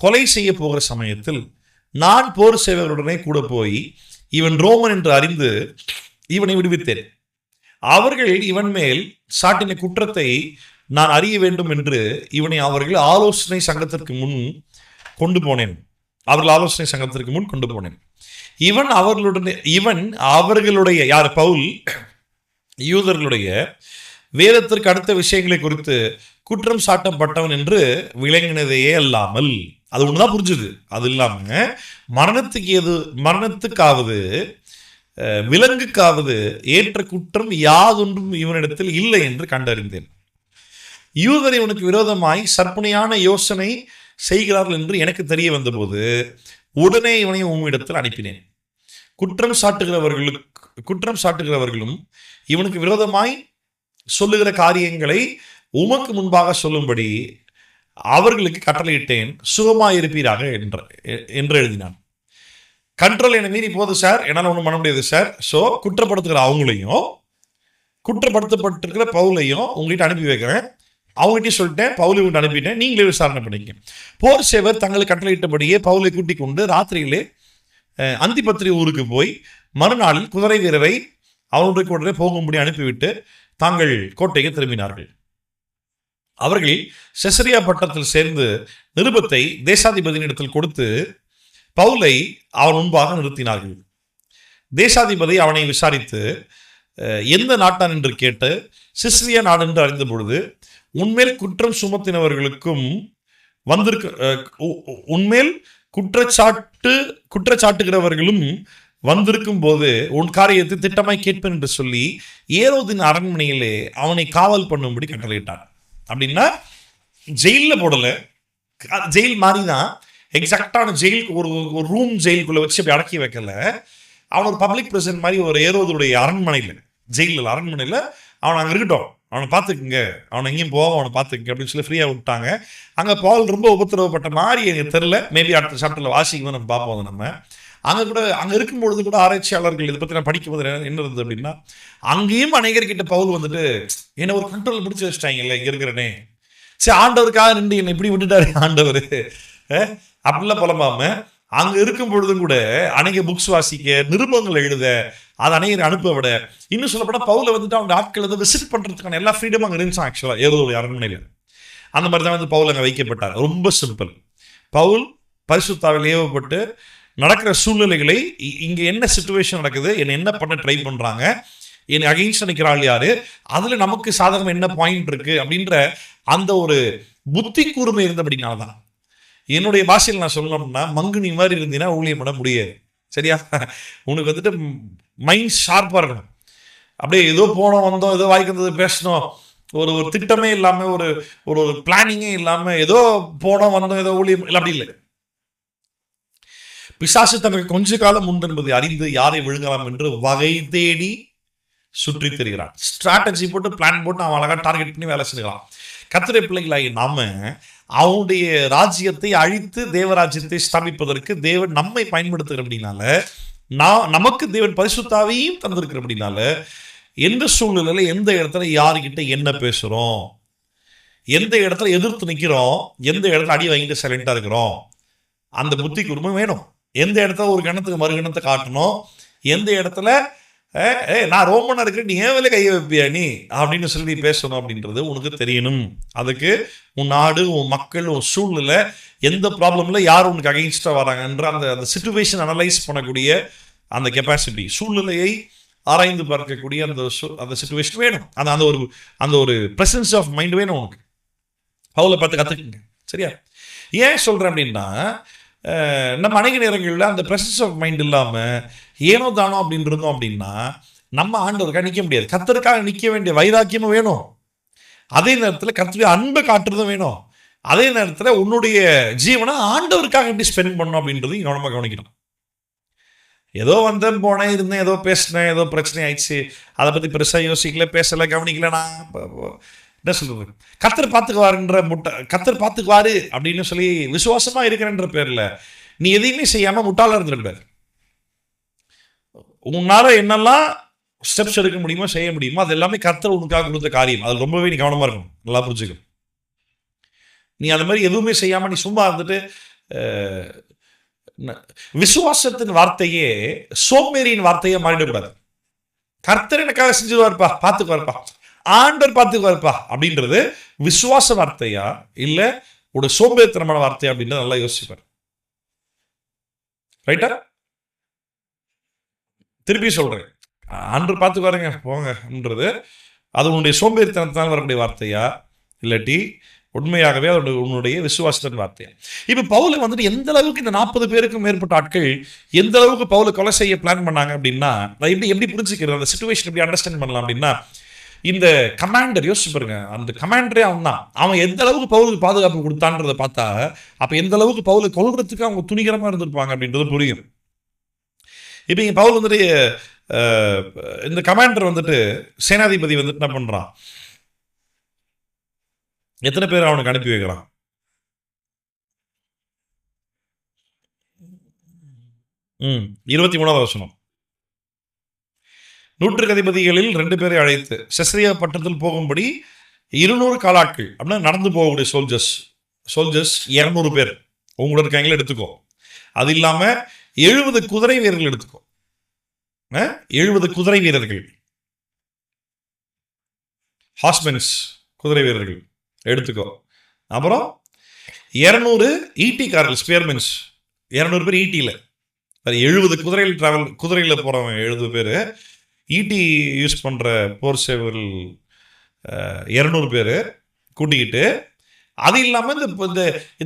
கொலை செய்ய போகிற சமயத்தில் நான் போர் சேவகருடனே கூட போய் இவன் ரோமன் என்று அறிந்து இவனை விடுவித்தேன். அவர்கள் இவன் மேல் சாட்டின குற்றத்தை நான் அறிய வேண்டும் என்று இவனை அவர்கள் ஆலோசனை சங்கத்திற்கு முன் கொண்டு போனேன். இவன் அவர்களுடைய யார், பவுல், யூதர்களுடைய வேதத்திற்கு அடுத்த விஷயங்களை குறித்து குற்றம் சாட்டப்பட்டவன் என்று விளங்கினதையே அல்லாமல், அது ஒண்ணுதான் புரிஞ்சுது, அது இல்லாம மரணத்துக்காவது விலங்குக்காவது ஏற்ற குற்றம் யாதொன்றும் இவனிடத்தில் இல்லை என்று கண்டறிந்தேன். யூதர் இவனுக்கு விரோதமாய் சற்பனையான யோசனை செய்கிறார்கள் என்று எனக்கு தெரிய வந்தபோது உடனே இவனை உம்மிடத்தில் அனுப்பினேன். குற்றம் சாட்டுகிறவர்களும் இவனுக்கு விரோதமாய் சொல்லுகிற காரியங்களை உமக்கு முன்பாக சொல்லும்படி அவர்களுக்கு கட்டளையிட்டேன். சுகமாயிருப்பீராக என்று எழுதினான். கண்ட்ரோல் என்னை மீறி போகுது சார், என்னால் ஒன்றும் பண்ண முடியாது சார். ஸோ குற்றப்படுத்துகிற அவங்களையும் குற்றப்படுத்தப்பட்டிருக்கிற பவுலையும் உங்ககிட்ட அனுப்பி வைக்கிறேன். அவங்ககிட்ட சொல்லிட்டேன், பவுலை விட்டு அனுப்பிட்டேன், நீங்களே விசாரணை பண்ணிக்க. போர் சேவர் தங்களுக்கு கட்டளையிட்டபடியே பவுலை கூட்டிக் கொண்டு ராத்திரியிலே அந்திபத்திரி ஊருக்கு போய் மறுநாளில் குதிரை வீரரை அவனுடைய கூட போகும்படி அனுப்பிவிட்டு தாங்கள் கோட்டைக்கு திரும்பினார்கள். அவர்கள் செசரியா பட்டணத்தில் சேர்ந்து நிருபத்தை தேசாதிபதியினிடத்தில் கொடுத்து பவுலை அவன் முன்பாக நிறுத்தினார்கள். தேசாதிபதி அவனை விசாரித்து எந்த நாட்டான் என்று கேட்டு சிசிலியா நாடு என்று அறிந்த பொழுது, உன்மேல் குற்றம் சுமத்தினவர்களுக்கும் உன்மேல் குற்றச்சாட்டுகிறவர்களும் வந்திருக்கும் போது உன் காரியத்தை திட்டமாய் கேட்பேன் என்று சொல்லி ஏரோதின் அரண்மனையிலே அவனை காவல் பண்ணும்படி கட்டளையிட்டான். அப்படின்னா ஜெயிலில் போடல, ஜெயில் மாதிரி தான், எக்ஸாக்டான ஜெயிலுக்கு ஒரு ரூம் ஜெயிலுக்குள்ள வச்சு அப்படி அடக்கி வைக்கல. அவன் ஒரு பப்ளிக் பிரசன்ட் மாதிரி ஒரு ஏரோதுடைய அரண்மனையில், ஜெயிலில் அரண்மனையில் அவன் அங்கே இருக்கட்டும், அவனை பார்த்துக்குங்க, அவனை எங்கேயும் போவான், அவனை பார்த்துக்குங்க அப்படின்னு சொல்லி ஃப்ரீயாக விட்டாங்க. அங்கே பால் ரொம்ப உபத்திரவப்பட்ட மாதிரி எனக்கு தெரில, மேபி அடுத்த சாப்டரில் வாசிக்கும் நம்ம பார்ப்போம். நம்ம அங்கே இருக்கும்பொழுது கூட ஆராய்ச்சியாளர்கள் இதை பற்றி நான் படிக்கும்போது என்ன இருந்தது அப்படின்னா, அங்கேயும் அநேகர்கிட்ட பவுல் வந்துட்டு என்னை ஒரு கண்ட்ரோல் பிடிச்சி வச்சுட்டாங்கல்ல இங்கே இருக்கிறனே, சரி ஆண்டவருக்காக நின்று என்னை இப்படி விட்டுட்டாரு ஆண்டவர் அப்படிலாம் புலம்பாம அங்க இருக்கும் பொழுதும் கூட அநேக புக்ஸ் வாசிக்க, நிருபங்கள் எழுத, அது அநேகர் அனுப்ப விட, இன்னும் சொல்லப்பட பவுல வந்துட்டு அவங்க ஆட்கள் வந்து விசிட் பண்றதுக்கான எல்லா ஃப்ரீடமும் அங்கே இருந்துச்சு. ஆக்சுவலா ஏதோ ஒரு அரண்மனையில அந்த மாதிரி தான் வந்து பவுல் அங்கே வைக்கப்பட்டார். ரொம்ப சிம்பிள். பவுல் பரிசுத்தாவில் ஏவப்பட்டு நடக்கிற சூழ்நிலைகளை, இங்க என்ன சிச்சுவேஷன் நடக்குது, என்ன பண்ண ட்ரை பண்றாங்க, என்னை அகைன்ஸ்ட் நிற்கிறாள் யாரு, அதுல நமக்கு சாதகம் என்ன பாயிண்ட் இருக்கு அப்படின்ற அந்த ஒரு புத்தி கூர்மை இருந்தபடினால்தான். என்னுடைய பாஷையில் நான் சொல்லணும்னா, மங்குனி மாதிரி இருந்தீங்கன்னா ஊழியம் பண்ண முடியாது. சரியா? உனக்கு வந்துட்டு மைண்ட் ஷார்ப்பாக இருக்கணும். அப்படியே ஏதோ போனோம் வந்தோம், ஏதோ வாய்க்கு வந்தது பேசணும், ஒரு திட்டமே இல்லாமல், ஒரு பிளானிங்கே இல்லாமல் ஏதோ போனோம் வந்தோம் ஏதோ ஊழியம் இல்லை, அப்படி இல்லை. பிசாசு தனக்கு கொஞ்ச காலம் உண்டு என்பதை அறிந்து யாரை விழுங்கலாம் என்று வகை தேடி சுற்றி தெரிகிறான். ஸ்ட்ராட்டஜி போட்டு பிளான் போட்டு அவன் அழகாக டார்கெட் பண்ணி வேலை செய்யலாம். கர்த்தருடைய பிள்ளைகளாகி நாம அவனுடைய ராஜ்யத்தை அழித்து தேவராஜ்யத்தை ஸ்தாபிப்பதற்கு தேவன் நம்மை பயன்படுத்துகிற அப்படின்னால, நமக்கு தேவன் பரிசுத்தாவையும் தந்திருக்கிற அப்படின்னால, எந்த சூழ்நிலையில எந்த இடத்துல யாருக்கிட்ட என்ன பேசுறோம், எந்த இடத்துல எதிர்த்து நிற்கிறோம், எந்த இடத்துல அடி வாங்கிட்டு சைலண்டா இருக்கிறோம், அந்த புத்தி கூர்மை வேணும். எந்த இடத்துல ஒரு கணத்துக்கு மறுகணத்தை காட்டணும், எந்த இடத்துல நான் ரோமனா இருக்கிறேன் நீ ஏன் வேலை கையை வைப்பியா நீ அப்படின்னு சொல்லி பேசணும் அப்படின்றது உனக்கு தெரியணும். அதுக்கு உன் நாடு, உன் மக்கள், உன் சூழ்நிலை, எந்த ப்ராப்ளம்ல யார் உனக்கு அகைன்ஸ்டா வராங்கன்ற அந்த சிச்சுவேஷன் அனலைஸ் பண்ணக்கூடிய அந்த கெப்பாசிட்டி, சூழ்நிலையை ஆராய்ந்து பார்க்கக்கூடிய அந்த சிச்சுவேஷன் வேணும். அந்த ஒரு பிரசன்ஸ் ஆஃப் மைண்ட் வேணும் உனக்கு. பவுலை பார்த்து கற்றுக்குங்க. சரியா? ஏன் சொல்றேன் அப்படின்னா, நம்ம அநேக நேரங்களில் அந்த ப்ரெசன்ஸ் ஆஃப் மைண்ட் இல்லாமல் ஏனோ தானோ அப்படின்னு இருந்தோம் அப்படின்னா நம்ம ஆண்டவருக்காக நிற்க முடியாது. கர்த்தருக்காக நிற்க வேண்டிய வைராக்கியமும் வேணும், அதே நேரத்தில் கர்த்தருடைய அன்பை காட்டுறதும் வேணும், அதே நேரத்தில் உன்னுடைய ஜீவனை ஆண்டவருக்காக எப்படி ஸ்பெண்ட் பண்ணணும் அப்படின்றதையும் கவனமாக கவனிக்கணும். ஏதோ வந்தேன் போனேன் இருந்தேன் ஏதோ பேசினேன் ஏதோ பிரச்சனை ஆயிடுச்சு, அதை பற்றி பெருசாக யோசிக்கல பேசலை கவனிக்கல, நான் என்ன சொல்றது கர்த்தர் பார்த்துக்குவாருன்ற கர்த்தர் பார்த்துக்குவாரு அப்படின்னு சொல்லி விசுவாசமாக இருக்கிறன்ற பேரில் நீ எதையுமே செய்யாமல் முட்டாளாக இருந்துடக்கூடாது. உன்னால் என்னெல்லாம் ஸ்டெப்ஸ் எடுக்க முடியுமோ செய்ய முடியுமோ அது எல்லாமே கர்த்தர் உனக்காக கொடுத்த காரியம். அது ரொம்பவே நீ கவனமாக இருக்கணும், நல்லா புரிஞ்சுக்கணும். நீ அந்த மாதிரி எதுவுமே செய்யாமல் நீ சும்மா இருந்துட்டு விசுவாசத்தின் வார்த்தையே சோம்பேறியின் வார்த்தையே மாறிடக்கூடாது. கர்த்தர் எனக்காக செஞ்சுருவார்ப்பா, பார்த்துக்குவார்ப்பா, ஆண்டர் பார்த்துக்குவார்ப்பா அப்படின்றது விசுவாச வார்த்தையா இல்லை ஒரு சோம்பேறித்தனமான வார்த்தையா அப்படின்றத நல்லா யோசிப்பார். ரைட்டா? திருப்பி சொல்றேன், ஆண்டர் பார்த்துக்குவாருங்க போங்கன்றது அது உன்னுடைய சோம்பேறித்தனத்தினால் வரக்கூடிய வார்த்தையா இல்லாட்டி உண்மையாகவே உன்னுடைய விசுவாசத்தின் வார்த்தையா? இப்போ பவுலை வந்துட்டு எந்த அளவுக்கு இந்த 40 பேருக்கும் மேற்பட்ட ஆட்கள் எந்த அளவுக்கு பவுலை கொலை செய்ய பிளான் பண்ணாங்க அப்படின்னா எப்படி புரிஞ்சுக்கிறது, அந்த சிச்சுவேஷன் எப்படி அண்டர்ஸ்டாண்ட் பண்ணலாம் அப்படின்னா, இந்த கமாண்டர் யோசிச்சு பாருங்க, அந்த கமாண்டரே அவன் எந்த அளவுக்கு பவுலுக்கு பாதுகாப்பு கொடுத்தான்றதை பார்த்தா அப்போ எந்த அளவுக்கு பவுலை கொல்றதுக்கு அவங்க துணிகரமாக இருந்திருப்பாங்க அப்படின்றது புரியும். இப்போ இங்கே பவுல் வந்துட்டு இந்த கமாண்டர் வந்துட்டு சேனாதிபதி வந்துட்டு என்ன பண்றான், எத்தனை பேர் அவனுக்கு அனுப்பி வைக்கிறான்? 23வது வசனம். 100 அதிபதிகளில் 2 பேரை அழைத்து செசரியா பட்டணத்தில் போகும்படி 200 காலாட்கள் அப்படின்னா நடந்து போகக்கூடிய சோல்ஜர்ஸ் 200 பேர் உங்களோட இருக்காங்களே எடுத்துக்கோ. அது இல்லாம 70 குதிரை வீரர்கள் எடுத்துக்கோ. 70 குதிரை வீரர்கள், ஹார்ஸ்மென்ஸ் குதிரை வீரர்கள் எடுத்துக்கோ. அப்புறம் 200 ஈட்டிக்காரர்கள், ஸ்பியர்மென்ஸ் 200 பேர் ஈட்டியில், 70 குதிரையில் போகிறவங்க 70 பேர், ஈட்டி யூஸ் பண்ணுற போர் சேவர்கள் 200 பேர் கூட்டிக்கிட்டு, அது இல்லாமல் இந்த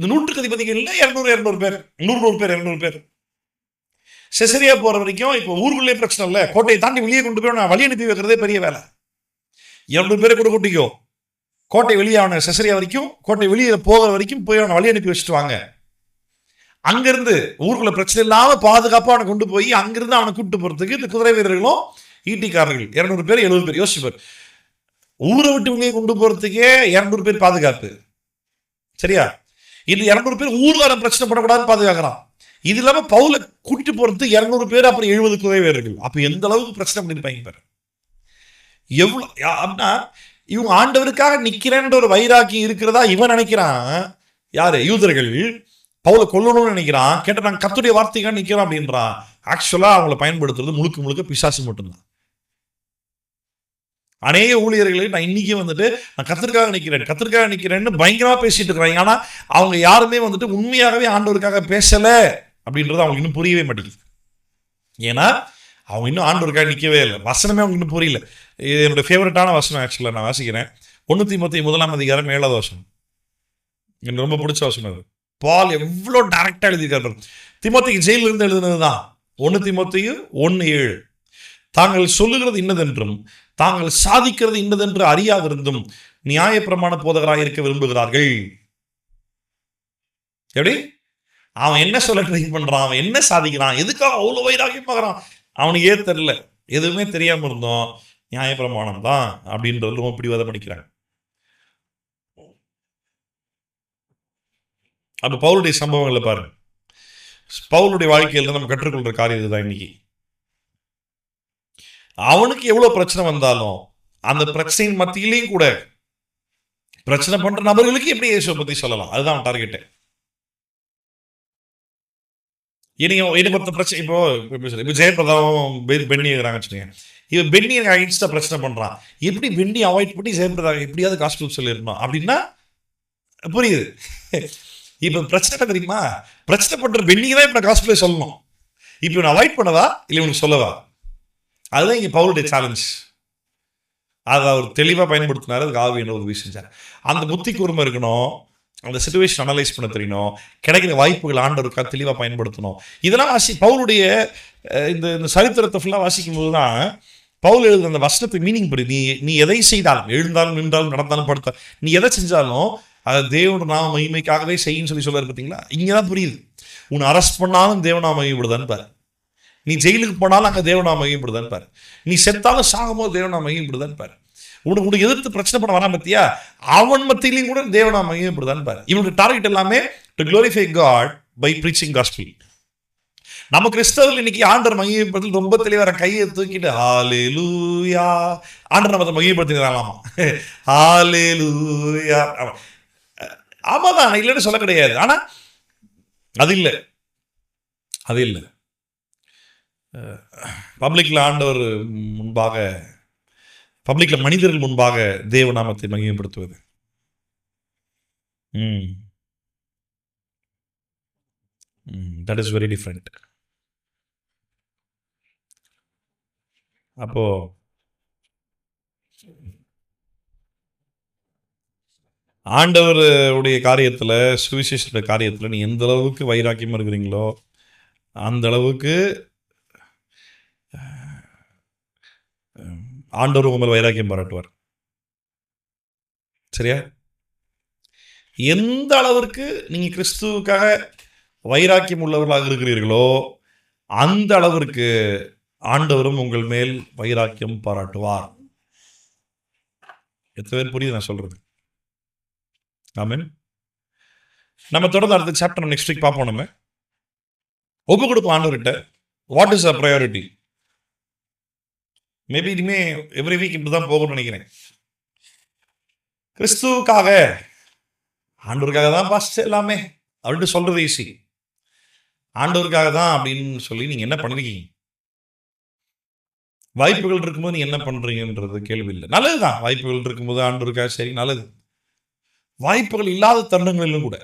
100 அதிபதிகளில் 200 பேர் 200 பேர் செசரியா போகிற வரைக்கும். இப்போ ஊருக்குள்ளே பிரச்சனை இல்லை, கோட்டையை தாண்டி வெளியே கொண்டு போய் நான் வழி அனுப்பி வைக்கிறதே பெரிய வேலை. 200 பேரை கூட கூட்டிக்கோ, கோட்டை வெளியே அவனை செசரியா வரைக்கும், கோட்டை வெளியே போகிற வரைக்கும் போய் அவனை வழி அனுப்பி வச்சுட்டு வாங்க. அங்கிருந்து ஊருக்குள்ள பிரச்சனை இல்லாமல் பாதுகாப்பாக அவனை கொண்டு போய் அங்கிருந்து அவனை கூப்பிட்டு போகிறதுக்கு இந்த குதிரை வீரர்களும் ஈட்டிக்காரர்கள் 200 பேர் 70 பேர் யோசிப்பார். ஊரை விட்டு வெளியே கொண்டு போகிறதுக்கே 200 பேர் பாதுகாப்பு, சரியா? இது 200 பேர் ஊர்ல பிரச்சனை பண்ணக்கூடாதுன்னு பாதுகாக்கிறான். இது இல்லாமல் பவுலை கூட்டிட்டு போகிறது 200 பேர், அப்புறம் 70 குதிரை வீரர்கள். அப்போ எந்த அளவுக்கு பிரச்சனை பண்ணியிருப்பாங்க பாரு. எவ்வளோ அப்படின்னா இவங்க ஆண்டவருக்காக நிற்கிறேன்ற ஒரு வைராக்கி இருக்கிறதா இவன் நினைக்கிறான். யாரு? யூதர்கள் பவுலை கொல்லணும்னு நினைக்கிறான். கேட்ட நாங்கள் கர்த்தருடைய வார்த்தைக்காக நிற்கிறோம் அப்படின்றான். ஆக்சுவலாக அவங்களை பயன்படுத்துறது முழுக்க பிசாசு மட்டும்தான். அநேக ஊழியர்களை நான் இன்னைக்கு வந்துட்டு நான் கர்த்தருக்காக நிற்கிறேன்னு பயங்கரமாக பேசிட்டு இருக்கிறாங்க. ஆனால் அவங்க யாருமே வந்துட்டு உண்மையாகவே ஆண்டவருக்காக பேசலை அப்படின்றது அவங்களுக்கு இன்னும் புரியவே மாட்டேங்குது. ஏன்னா அவங்க இன்னும் ஆண்டவருக்காக நிற்கவே இல்லை. வசனமே அவங்க இன்னும் புரியல. இது என்னோட ஃபேவரட்டான வசனம். ஆக்சுவலாக நான் வாசிக்கிறேன் 1 தீமோத்தேயு 1:7 வசனம். எனக்கு ரொம்ப பிடிச்ச வசனம் அது. பால் எவ்வளோ டைரக்டாக எழுதியிருக்காரு. தீமோத்தேயுக்கு ஜெயிலில் இருந்து எழுதுனது தான். 1 தீமோத்தேயு 1:7. தாங்கள் சொல்லுகிறது இன்னதென்றும் தாங்கள் சாதிக்கிறது இன்னதென்று அறியாதிருந்தும் நியாயப்பிரமாண போதகராக இருக்க விரும்புகிறார்கள். எப்படி? அவன் என்ன சொல்ல ட்ரை பண்றான், அவன் என்ன சாதிக்கிறான், எதுக்காக அவ்வளோ வைராகியம் பார்க்குறான், அவனுக்கு தெரியல. எதுவுமே தெரியாம இருந்தோம், நியாயப்பிரமாணம் தான் அப்படின்றது ரொம்ப பிடிவாதம் பண்ணிக்கிறாங்க. அப்போ பவுலுடைய சம்பவங்களை பாருங்க. பவுலுடைய வாழ்க்கையில் நம்ம கற்றுக்கொள்ற காரியம் இதுதான். இன்னைக்கு அவனுக்கு எவ்வளவு பிரச்சனை வந்தாலும் அந்த பிரச்சனையின் மத்தியிலையும் கூட பிரச்சனை பண்ற நபர்களுக்கு எப்படி இயேசுவை பத்தி சொல்லலாம், அதுதான் டார்கெட். எனக்கு பிரச்சனை இப்போ ஜெயபிரதாவும் பென்னி இருக்கிறாங்க. இவன் பென்னி அகைன்ஸ்டா பிரச்சனை பண்றான். எப்படி பென்னி அவாய்ட் பண்ணி ஜெயபிரதா எப்படியாவது காஸ்டியூம் சொல்லிடணும் அப்படின்னா புரியுது. இப்ப பிரச்சனை தெரியுமா, பிரச்சனை பண்ற பென்னிக்கு தான் இப்ப காஸ்டியூம் சொல்லணும். இப்ப இவன் அவாய்ட் பண்ணவா இல்லை இவனுக்கு சொல்லவா? அதுதான் இங்க பவுலுடைய சேலஞ்ச். அதை அவர் தெளிவாக பயன்படுத்தினார். அதுக்கு ஆவியான உதவி செஞ்சார். அந்த புத்தி கூர்மை இருக்கணும், அந்த சிச்சுவேஷன் அனலைஸ் பண்ண தெரியணும், கிடைக்கிற வாய்ப்புகள் ஆண்டவருக்கா தெளிவாக பயன்படுத்தணும். இதெல்லாம் பவுலுடைய இந்த இந்த சரித்திரத்தை ஃபுல்லாக வாசிக்கும் போது தான் பவுல் எழுதுற அந்த வசனத்துக்கு மீனிங் புரியுது. நீ நீ எதை செய்தாலும், எழுந்தாலும் நின்றாலும் நடந்தாலும் படுத்த, நீ எதை செஞ்சாலும் அதை தேவனோட நாம மகிமைக்காகவே செய்யுன்னு சொல்லுவார். பார்த்தீங்களா, இங்கே தான் புரியுது. உன்னை அரெஸ்ட் பண்ணாலும் தேவநாம மகிமைப்படுதான்னு பாரு, நீ ஜெயிலுக்கு போனாலும் அங்கே தேவநாம மகிமைப்படுதான்னு பாரு, நீ செத்தாலும் சாகும்போது தேவநாம மகிமைப்படுதான்னு பாரு, உனக்கு எதிர்த்து பிரச்சனை பண்ண வரான் பத்தியா, அவன் மத்தியிலையும் கூட தேவநாம மகிமைப்படுதான்னு பாரு. இவனுடைய டார்கெட் எல்லாமே to glorify God by preaching gospel. நம்ம கிறிஸ்தவர்கள் இன்னைக்கு ஆண்டவர் மகிமைப்படுத்தி ரொம்ப தெளிவாக கையை தூக்கிட்டு ஹல்லேலூயா ஆண்டவர் நம்ம மகிமைப்படுத்தினாலாமா, ஹல்லேலூயா. ஆமாதான், இல்லைன்னு சொல்ல கிடையாது. ஆனா அது இல்லை, அது இல்லை. பப்ளிக்ல ஆண்டவர் முன்பாக, பப்ளிக்ல மனிதர்கள் முன்பாக தேவநாமத்தை மகிமைப்படுத்துவது. That is very different. அப்போ ஆண்டவருடைய காரியத்தில், சுவிசேஷ காரியத்தில் நீ எந்த அளவுக்கு வைராக்கியமாக இருக்கிறீங்களோ அந்த அளவுக்கு ஆண்டவர் உங்கள் வைராக்கியம் பாராட்டுவார். சரியா? எந்த அளவிற்கு நீங்கள் கிறிஸ்துவுக்காக வைராக்கியம் உள்ளவர்களாக இருக்கிறீர்களோ அந்த அளவிற்கு ஆண்டவரும் உங்கள் மேல் வைராக்கியம் பாராட்டுவார். எத்தனை பேர் புரியுது நான் சொல்றது? ஆமென். நம்ம தொடர்ந்து அடுத்த சாப்டர் நெக்ஸ்ட் வீக் பார்ப்போம். நம்ம ஒப்பு கொடுப்போம் ஆண்டவர்கிட்ட. What is a priority? Maybe இனிமே எவ்ரி வீக் இப்படிதான் போகணும்னு நினைக்கிறேன். கிறிஸ்துவுக்காக, ஆண்டவருக்காக தான் பாஸ்ட் எல்லாமே அப்படின்ட்டு சொல்றது ஈஸி. ஆண்டவருக்காக தான் அப்படின்னு சொல்லி நீங்க என்ன பண்ணிருக்கீங்க? வாய்ப்புகள் இருக்கும்போது நீங்க என்ன பண்றீங்கன்றது கேள்வி இல்லை. நல்லதுதான், வாய்ப்புகள் இருக்கும்போது ஆண்டவருக்காக சரி, நல்லது. வாய்ப்புகள் இல்லாத தருணங்களிலும் கூட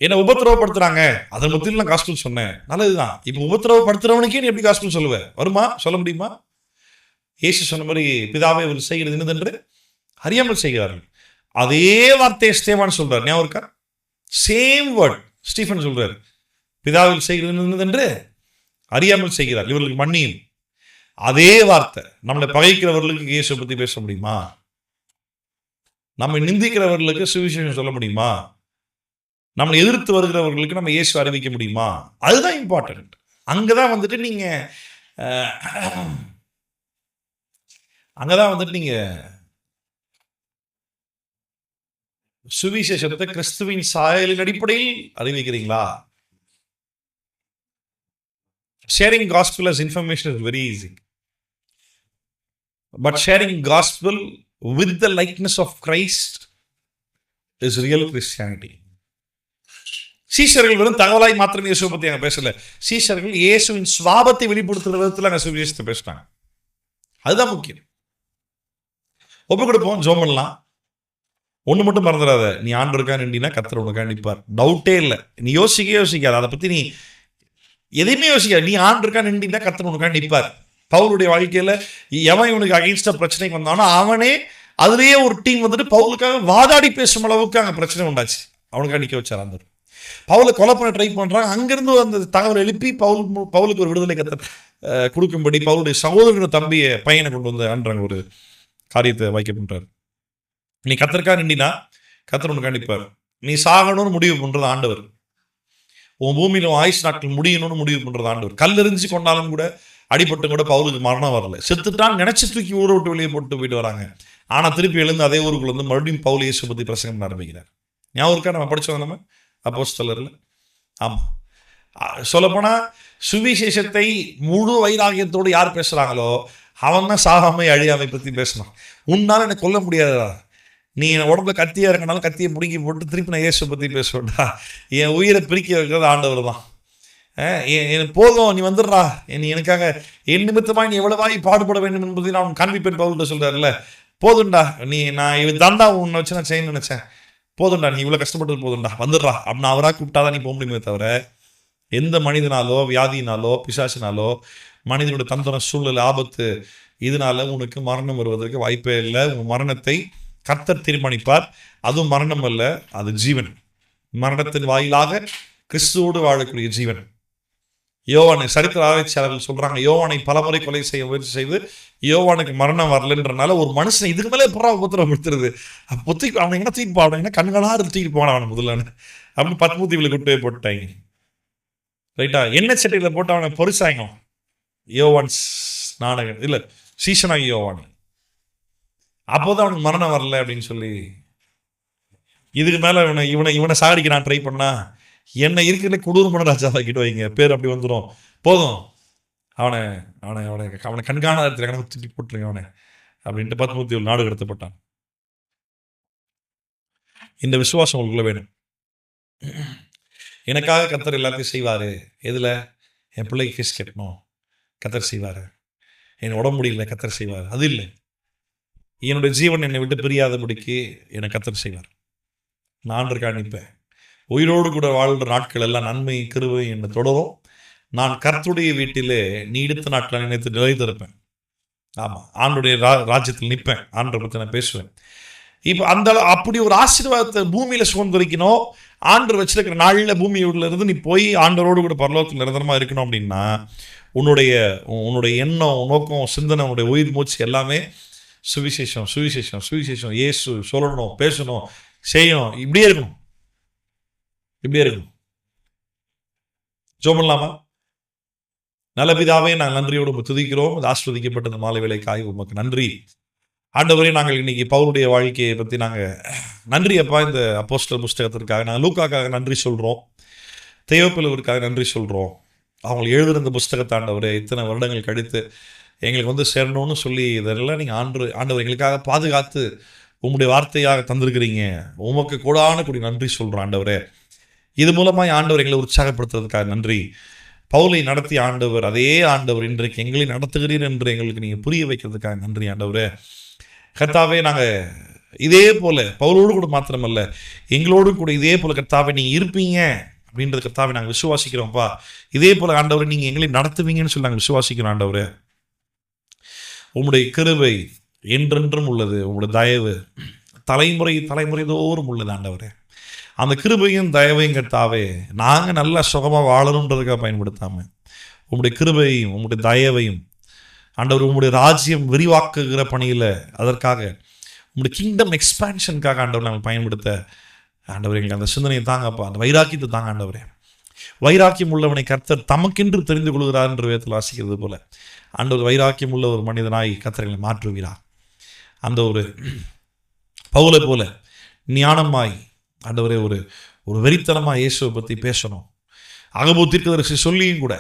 என்ன உபத்திரவப்படுத்துறாங்க, அதை மத்தியில் நான் காஸ்பிள் சொன்னேன், நல்லதுதான். இப்ப உபத்திரவப்படுத்துறவனுக்கே நீ எப்படி காஸ்பிள் சொல்லுவேன்? வருமா? சொல்ல முடியுமா? இயேசு சொன்ன மாதிரி பிதாவை அவர் செய்கிறது என்னதென்று அறியாமல் செய்கிறார்கள். அதே வார்த்தையை ஸ்டேவான் சொல்றார், ஞாபகம் இருக்கா? சேம் வேர்ட் ஸ்டீஃபன் சொல்றாரு, பிதாவில் செய்கிறது என்னதென்று அறியாமல் செய்கிறார், இவர்களுக்கு மன்னியும். அதே வார்த்தை நம்மளை பகைக்கிறவர்களுக்கு இயேசு பத்தி பேச முடியுமா? நம்ம நிந்திக்கிறவர்களுக்கு சுவிசேஷம் சொல்ல முடியுமா? நம்மளை எதிர்த்து வருகிறவர்களுக்கு நம்ம இயேசு அறிவிக்க முடியுமா? அதுதான் இம்பார்ட்டன்ட். அங்கதான் வந்துட்டு நீங்க சுவிசேஷத்தை கிறிஸ்துவின் சாயலின் அடிப்படையில் அறிவிக்கிறீங்களா? Sharing gospel as information is very easy. But sharing gospel with the likeness of Christ is real Christianity. சீஷர்கள் வெறும் தகவலாய் மாத்திரம் இயேசுவை பத்தி அங்க பேசல. சீஷர்கள் இயேசுவின் சுவாபத்தை வெளிப்படுத்துற விதத்துல அங்க சுவிசேஷத்தை பேசினாங்க. அதுதான் முக்கியம். ஒப்பு கொடுப்போம், ஜெபம் பண்ணலாம். ஒண்ணு மட்டும் மறந்துடாத, நீ ஆண்டவருக்காக நின்றீனா கர்த்தர் உனக்காக நிற்பார். டவுட்டே இல்லை. நீ யோசிக்காத, அதை பத்தி நீ எதையுமே யோசிக்க. நீ ஆண்டவருக்காக நின்றீனா கர்த்தர் உனக்காக நிற்பார். பவுலுடைய வாழ்க்கையில எவன் இவனுக்கு அகைன்ஸ்டா பிரச்சனைக்கு வந்தானோ அவனே அதுலயே ஒரு டீம் வந்துட்டு பவுலுக்காக வாதாடி பேசும் அளவுக்கு அங்க பிரச்சனை உண்டாச்சு. அவனுக்காக நிக்க வச்சார் ஆண்டவர். பவுலை கொலை பண்ண ட்ரை பண்றாங்க. அங்கிருந்து அந்த தகவல் எழுப்பி பவுலுக்கு ஒரு விடுதலை கொடுக்கும்படி பவுலுடைய சகோதரனோட தம்பியை பையனை கொண்டு வந்து ஆன்றாங்க ஒரு காரியத்தை வைக்க பண்றாரு. நீ கர்த்தருக்காக நின்னா கர்த்தர் உனக்கு நிற்பார். நீ சாகணும்னு முடிவு பண்றது ஆண்டவர். உன் பூமியில ஆயுஷ் நாட்கள் முடியணும்னு முடிவு பண்றது ஆண்டவர். கல்லெறிஞ்சு கொண்டாலும் கூட, அடிபட்டு கூட பவுலுக்கு மரணம் வரல. செத்துட்டான் நினைச்சு தூக்கி ஊரை விட்டு வெளியே போயிட்டு வராங்க. ஆனா திருப்பி எழுந்து அதே ஊருக்குள்ள வந்து மறுபடியும் பவுல் இயேசு பத்தி பிரசங்கம் ஆரம்பிக்கிறார். ஞாபகம் இருக்கா? நம்ம படிச்சோம் நம்ம அப்போஸ்தலர்ல. ஆமா, சொல்லப்போனா சுவிசேஷத்தை முழு வைராகியத்தோடு யார் பேசுறாங்களோ அவன் தான் சாகாமை அழியாமை பத்தி பேசணும். உன்னால எனக்கு கொல்ல முடியாதா, நீ என் உடம்புல கத்தியா இருக்கனாலும் கத்தியை பிடிங்கி போட்டு திருப்பி நான் இயேசு பத்தி பேசுவேன்டா. என் உயிரை பிரிக்க வைக்கிறது ஆண்டவர் தான். எனக்கு போதும், நீ வந்துடுறா, நீ எனக்காக என் நிமித்தமாக நீ எவ்வளவாய் பாடுபட வேண்டும் என்பதை நான் காண்பிப்பேன் பவுல்கிட்ட சொல்றாருல்ல. போதுண்டா, நான் இது தாண்டா உன்னை வச்சு நான் செய்யணும்னு நினைச்சேன், போதுண்டா, நீ இவ்வளோ கஷ்டப்பட்டது போதுண்டா, வந்துடுறா அப்படின்னு அவராக கூப்பிட்டாதான் நீ போக முடியுமே தவிர எந்த மனிதனாலோ வியாதினாலோ பிசாசினாலோ மனிதனோட தந்திரம் சூழ்நிலை ஆபத்து இதனால உனக்கு மரணம் வருவதற்கு வாய்ப்பே இல்லை. உன் மரணத்தை கர்த்தர் தீர்மானிப்பார். அதுவும் மரணம் அல்ல, அது ஜீவன். மரணத்தின் வாயிலாக கிறிஸ்துவோடு வாழக்கூடிய ஜீவன். யோவானை சரித்திர ஆராய்ச்சியாளர்கள் சொல்றாங்க, யோவானை பலமுறை கொலை செய்ய முயற்சி செய்து யோவானுக்கு மரணம் வரலன்றனால ஒரு மனுஷன் இதுக்கு மேலே புறா உபத்திரப்படுத்துறது, பொத்திக்கு அவனை என்ன தூக்கி போவான், கண்களா தூக்கிட்டு போவான் அவனை முதல்ல அப்படின்னு பத்மூத்திகளை கொண்டு போய் போட்டாங்க. ரைட்டா, எண்ணெய் சட்டியில் போட்டு அவனை பொறிச்சாங்க. யோவான் நாடகம் இல்லை, சீசனாகி யோவான். அப்போதான் அவனுக்கு மரணம் வரல அப்படின்னு சொல்லி, இதுக்கு மேலே இவனை சாகடிக்க நான் ட்ரை பண்ணா என்னை இருக்கிற கொடூரமான ராஜாவாக்கிட்டு வைங்க, பேர் அப்படி வந்துடும், போதும் அவனை அவனை அவனை அவனை கண்காணாத இடத்துல தூக்கி போட்டுருங்க அவனை அப்படின்ட்டு 17 நாடு கடத்தப்பட்டான். இந்த விசுவாசம் உங்களுக்குள்ள வேணும். எனக்காக கர்த்தர் எல்லாத்தையும் செய்வாரு. எதுல? என் பிள்ளைக்கு ஃபீஸ் கட்டணும், கர்த்தர் செய்வாரு. என் உடம்பு முடியல, கர்த்தர் செய்வார். அது இல்லை, என்னுடைய ஜீவன் என்னை விட்டு பிரியாதபடிக்கு என்னை கர்த்தர் செய்வார். நான் இருக்கா நிற்பேன். உயிரோடு கூட வாழ்கிற நாட்கள் எல்லாம் நன்மை கிருபை என்னை தொடரும். நான் கர்த்தருடைய வீட்டிலே நீடித்த நாட்களை நினைத்து நிலைத்திருப்பேன். ஆமாம், ஆண்டுடைய ராஜ்யத்தில் நிற்பேன், ஆண்டை பற்றி நான் பேசுவேன். இப்போ அப்படி ஒரு ஆசீர்வாதத்தை பூமியில் சுதந்திரிக்கணும். ஆண்டர் வச்சிருக்கிற நாளில் பூமியுள்ள இருந்து நீ போய் ஆண்டரோடு கூட பரலோகத்தில் நிரந்தரமாக இருக்கணும் அப்படின்னா உன்னுடைய எண்ணம், நோக்கம், சிந்தனை, உன்னுடைய உயிர் மூச்சு எல்லாமே சுவிசேஷம் சுவிசேஷம் சுவிசேஷம், இயேசு சொல்லணும், பேசணும், செய்யணும், இப்படியே இருக்கணும். ஜெபம் பண்ணலாமா? நல்ல பிதாவே, நாங்கள் நன்றியோடு துதிக்கிறோம். அது ஆஸ்வதிக்கப்பட்ட இந்த மாலை வேளைக்காய் உமக்கு நன்றி. ஆண்டவரே, நாங்கள் இன்னைக்கு பவுலுடைய வாழ்க்கையை பற்றி நாங்கள் நன்றி அப்பா. இந்த அப்போஸ்தலர் புஸ்தகத்திற்காக நாங்கள் லூக்காக்காக நன்றி சொல்கிறோம், தெயோப்பிலுவிற்காக நன்றி சொல்கிறோம். அவங்க எழுதுகிற புஸ்தகத்தை ஆண்டவரே இத்தனை வருடங்கள் கழித்து எங்களுக்கு சேரணும்னு சொல்லி இதெல்லாம் நீங்கள் ஆண்டவர் எங்களுக்காக பாதுகாத்து உங்களுடைய வார்த்தையாக தந்திருக்கிறீங்க. உமக்கு கூடான கூடிய நன்றி சொல்கிறோம் ஆண்டவரே. இது மூலமாக ஆண்டவர் எங்களை உற்சாகப்படுத்துறதுக்காக நன்றி. பவுலை நடத்திய ஆண்டவர் அதே ஆண்டவர் இன்றைக்கு எங்களை நடத்துகிறீர் என்று எங்களுக்கு நீங்கள் புரிய வைக்கிறதுக்காக நன்றி ஆண்டவரே. கர்த்தாவே, நாங்கள் இதே போல் பவுலோடு கூட மாத்திரமல்ல, எங்களோடு கூட இதே போல் கர்த்தாவே நீங்கள் இருப்பீங்க அப்படின்றது கர்த்தாவே நாங்கள் விசுவாசிக்கிறோம்ப்பா. இதே போல் ஆண்டவரை நீங்கள் எங்களை நடத்துவீங்கன்னு சொல்லி நாங்கள் விசுவாசிக்கிறோம் ஆண்டவரே. உம்முடைய கிருபை என்றென்றும் உள்ளது, உங்களுடைய தயவு தலைமுறை தோறும் உள்ளது ஆண்டவரே. அந்த கிருபையும் தயவையும் கர்த்தாவே நாங்கள் நல்லா சுகமாக வாழணுன்றதுக்காக பயன்படுத்தாமல் உங்களுடைய கிருபையும் உங்களுடைய தயவையும் ஆண்டவர் உங்களுடைய ராஜ்யம் விரிவாக்குகிற பணியில் அதற்காக உங்களுடைய கிங்டம் எக்ஸ்பான்ஷனுக்காக ஆண்டவர் நாங்கள் பயன்படுத்த ஆண்டவர் எங்களுக்கு அந்த சிந்தனையை தாங்கப்பா, அந்த வைராக்கியத்தை தாங்க ஆண்டவரே. வைராக்கியம் உள்ளவனை கர்த்தர் தமக்கென்று தெரிந்து கொள்கிறார் என்று வேதத்தில் வாசிக்கிறது போல ஆண்டவர் வைராக்கியம் உள்ள ஒரு மனிதனாய் கர்த்தர்களை மாற்றுகிறார். அந்த ஒரு பவுலை போல ஞானமாய் ஆண்டவரே ஒரு வெறித்தனமாக இயேசுவை பற்றி பேசணும். அகபு தீர்க்கதரிசி சொல்லியும் கூட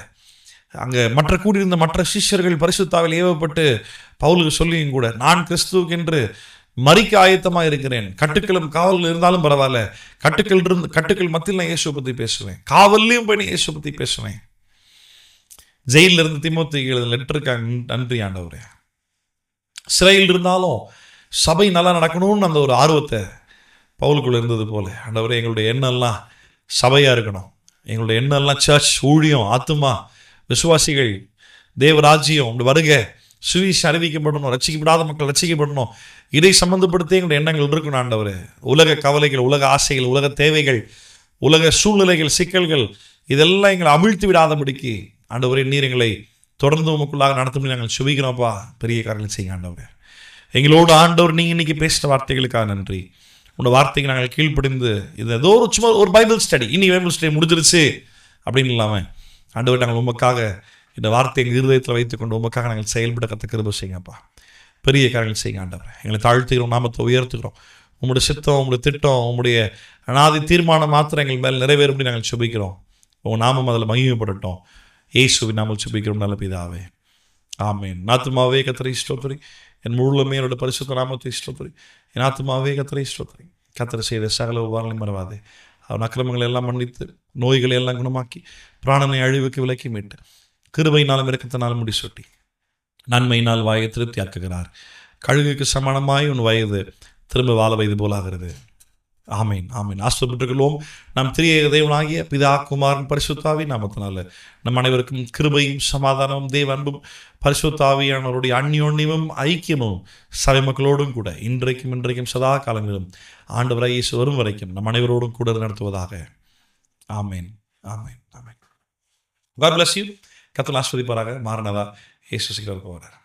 அங்கே மற்ற கூடியிருந்த மற்ற சிஷ்யர்கள் பரிசுத்தாவில் ஏவப்பட்டு பவுலுக்கு சொல்லியும் கூட, நான் கிறிஸ்துவுக்கென்று மரிக்க ஆயத்தமாக இருக்கிறேன், கட்டுக்களும் காவல் இருந்தாலும் பரவாயில்ல, கட்டுக்கள் மத்தியில் நான் இயேசுவை பற்றி பேசுவேன், காவல்லையும் போய் நான் இயேசுவை பற்றி பேசுவேன். ஜெயிலில் இருந்து தீமோத்தேயுக்கு லெட்டருக்காக நன்றி ஆண்டவரே. சிறையில் இருந்தாலும் சபை நல்லா நடக்கணும்னு அந்த ஒரு ஆர்வத்தை பவுலுக்குள்ள இருந்தது போல ஆண்டவரே, எங்களுடைய எண்ணெல்லாம் சபையாக இருக்கணும். எங்களுடைய எண்ணெல்லாம் சர்ச், ஊழியம், ஆத்துமா, விசுவாசிகள், தேவராஜ்யம், உங்களுடைய வருகை, சுவிசேஷம் அறிவிக்கப்படணும், ரட்சிக்கப்படாத மக்கள் ரட்சிக்கப்படணும். இதை சம்மந்தப்படுத்தி எங்களுடைய எண்ணங்கள் இருக்கணும் ஆண்டவரே. உலக கவலைகள், உலக ஆசைகள், உலக தேவைகள், உலக சூழ்நிலைகள், சிக்கல்கள் இதெல்லாம் எங்களை அமிழ்த்து விடாதபடிக்கு ஆண்டவரே நீர் எங்களை தொடர்ந்து உமக்குள்ளாக நடத்தும் நாங்கள் சுபிக்கிறோம்ப்பா. பெரிய காரியங்கள் செய்யுங்க ஆண்டவரே. எங்களோடு ஆண்டவர் நீங்கள் இன்றைக்கி பேசின வார்த்தைகளுக்காக நன்றி. உன்னோட வார்த்தைக்கு நாங்கள் கீழ்ப்படிந்து இது ஏதோ சும்மா ஒரு பைபிள் ஸ்டடி, இனி பைபிள் ஸ்டடி முடிஞ்சிருச்சு அப்படின்னு இல்லாமல் ஆண்டவர் நாங்கள் உமக்காக இந்த வார்த்தை எங்கள் இருதயத்தில் வைத்துக்கொண்டு உமக்காக நாங்கள் செயல்பட கற்று கிருபை செய்யுங்கப்பா. பெரிய காரியங்கள் செய்யுங்க ஆண்டவர். எங்களை தாழ்த்துக்கிறோம், நாமத்தை உயர்த்துக்கிறோம். உங்களுடைய சித்தம், உங்களுடைய திட்டம், உங்களுடைய அனாதி தீர்மானம் மாத்திரம் எங்கள் மேல் நிறைவேறும்படி நாங்கள் சுபிக்கிறோம். உங்கள் நாமம் அதில் மகிமைப்படட்டும். இயேசுவின் நாமல் சுபிக்கிறோம் நல்ல பிதாவே, ஆமேன். ஆத்துமாவே கர்த்தரை ஸ்தோத்திரி, என் முழுமே என்னோட பரிசுத்த நாமத்தை ஸ்தோத்திரி. என் ஆத்துமாவே கர்த்தரை ஸ்தோத்திரி. கர்த்தர் செய்த சகல உபகாரங்களையும் மறவாதே. அவன் அக்கிரமங்களை எல்லாம் மன்னித்து, நோய்களை எல்லாம் குணமாக்கி, பிராணனை அழிவுக்கு விலக்கி மீட்டு, கிருபையினாலும் இரக்கத்தினாலும் முடிசூட்டி, நன்மையினால் வாயை திருப்தி ஆக்குகிறார். கழுகுக்கு சமானமாய் உன் வயது திரும்ப வாழ வயது போலாகிறது. ஆமீன் ஆமீன். ஆஸ்வதிப்பட்டுள்ளோம். நம் திரியேக தேவனாகிய பிதா குமாரன் பரிசுத்தாவி நாமத்தினால நம் அனைவருக்கும் கிருபையும் சமாதானமும் தேவ அன்பும் பரிசுத்தாவியானவருடைய அந்யோன்யமும் ஐக்கியமும் சபை மக்களோடும் கூட இன்றைக்கும் சதா காலங்களிலும் ஆண்டவராகிய இயேசு வரும் வரைக்கும் நம் அனைவரோடும் கூட நடத்துவதாக. ஆமீன் ஆமீன் ஆமீன். God bless you. கர்த்தர் ஆசீர்வதிப்பாராக. மாறனதா இயேசு சீக்கிரம் போகிறார்.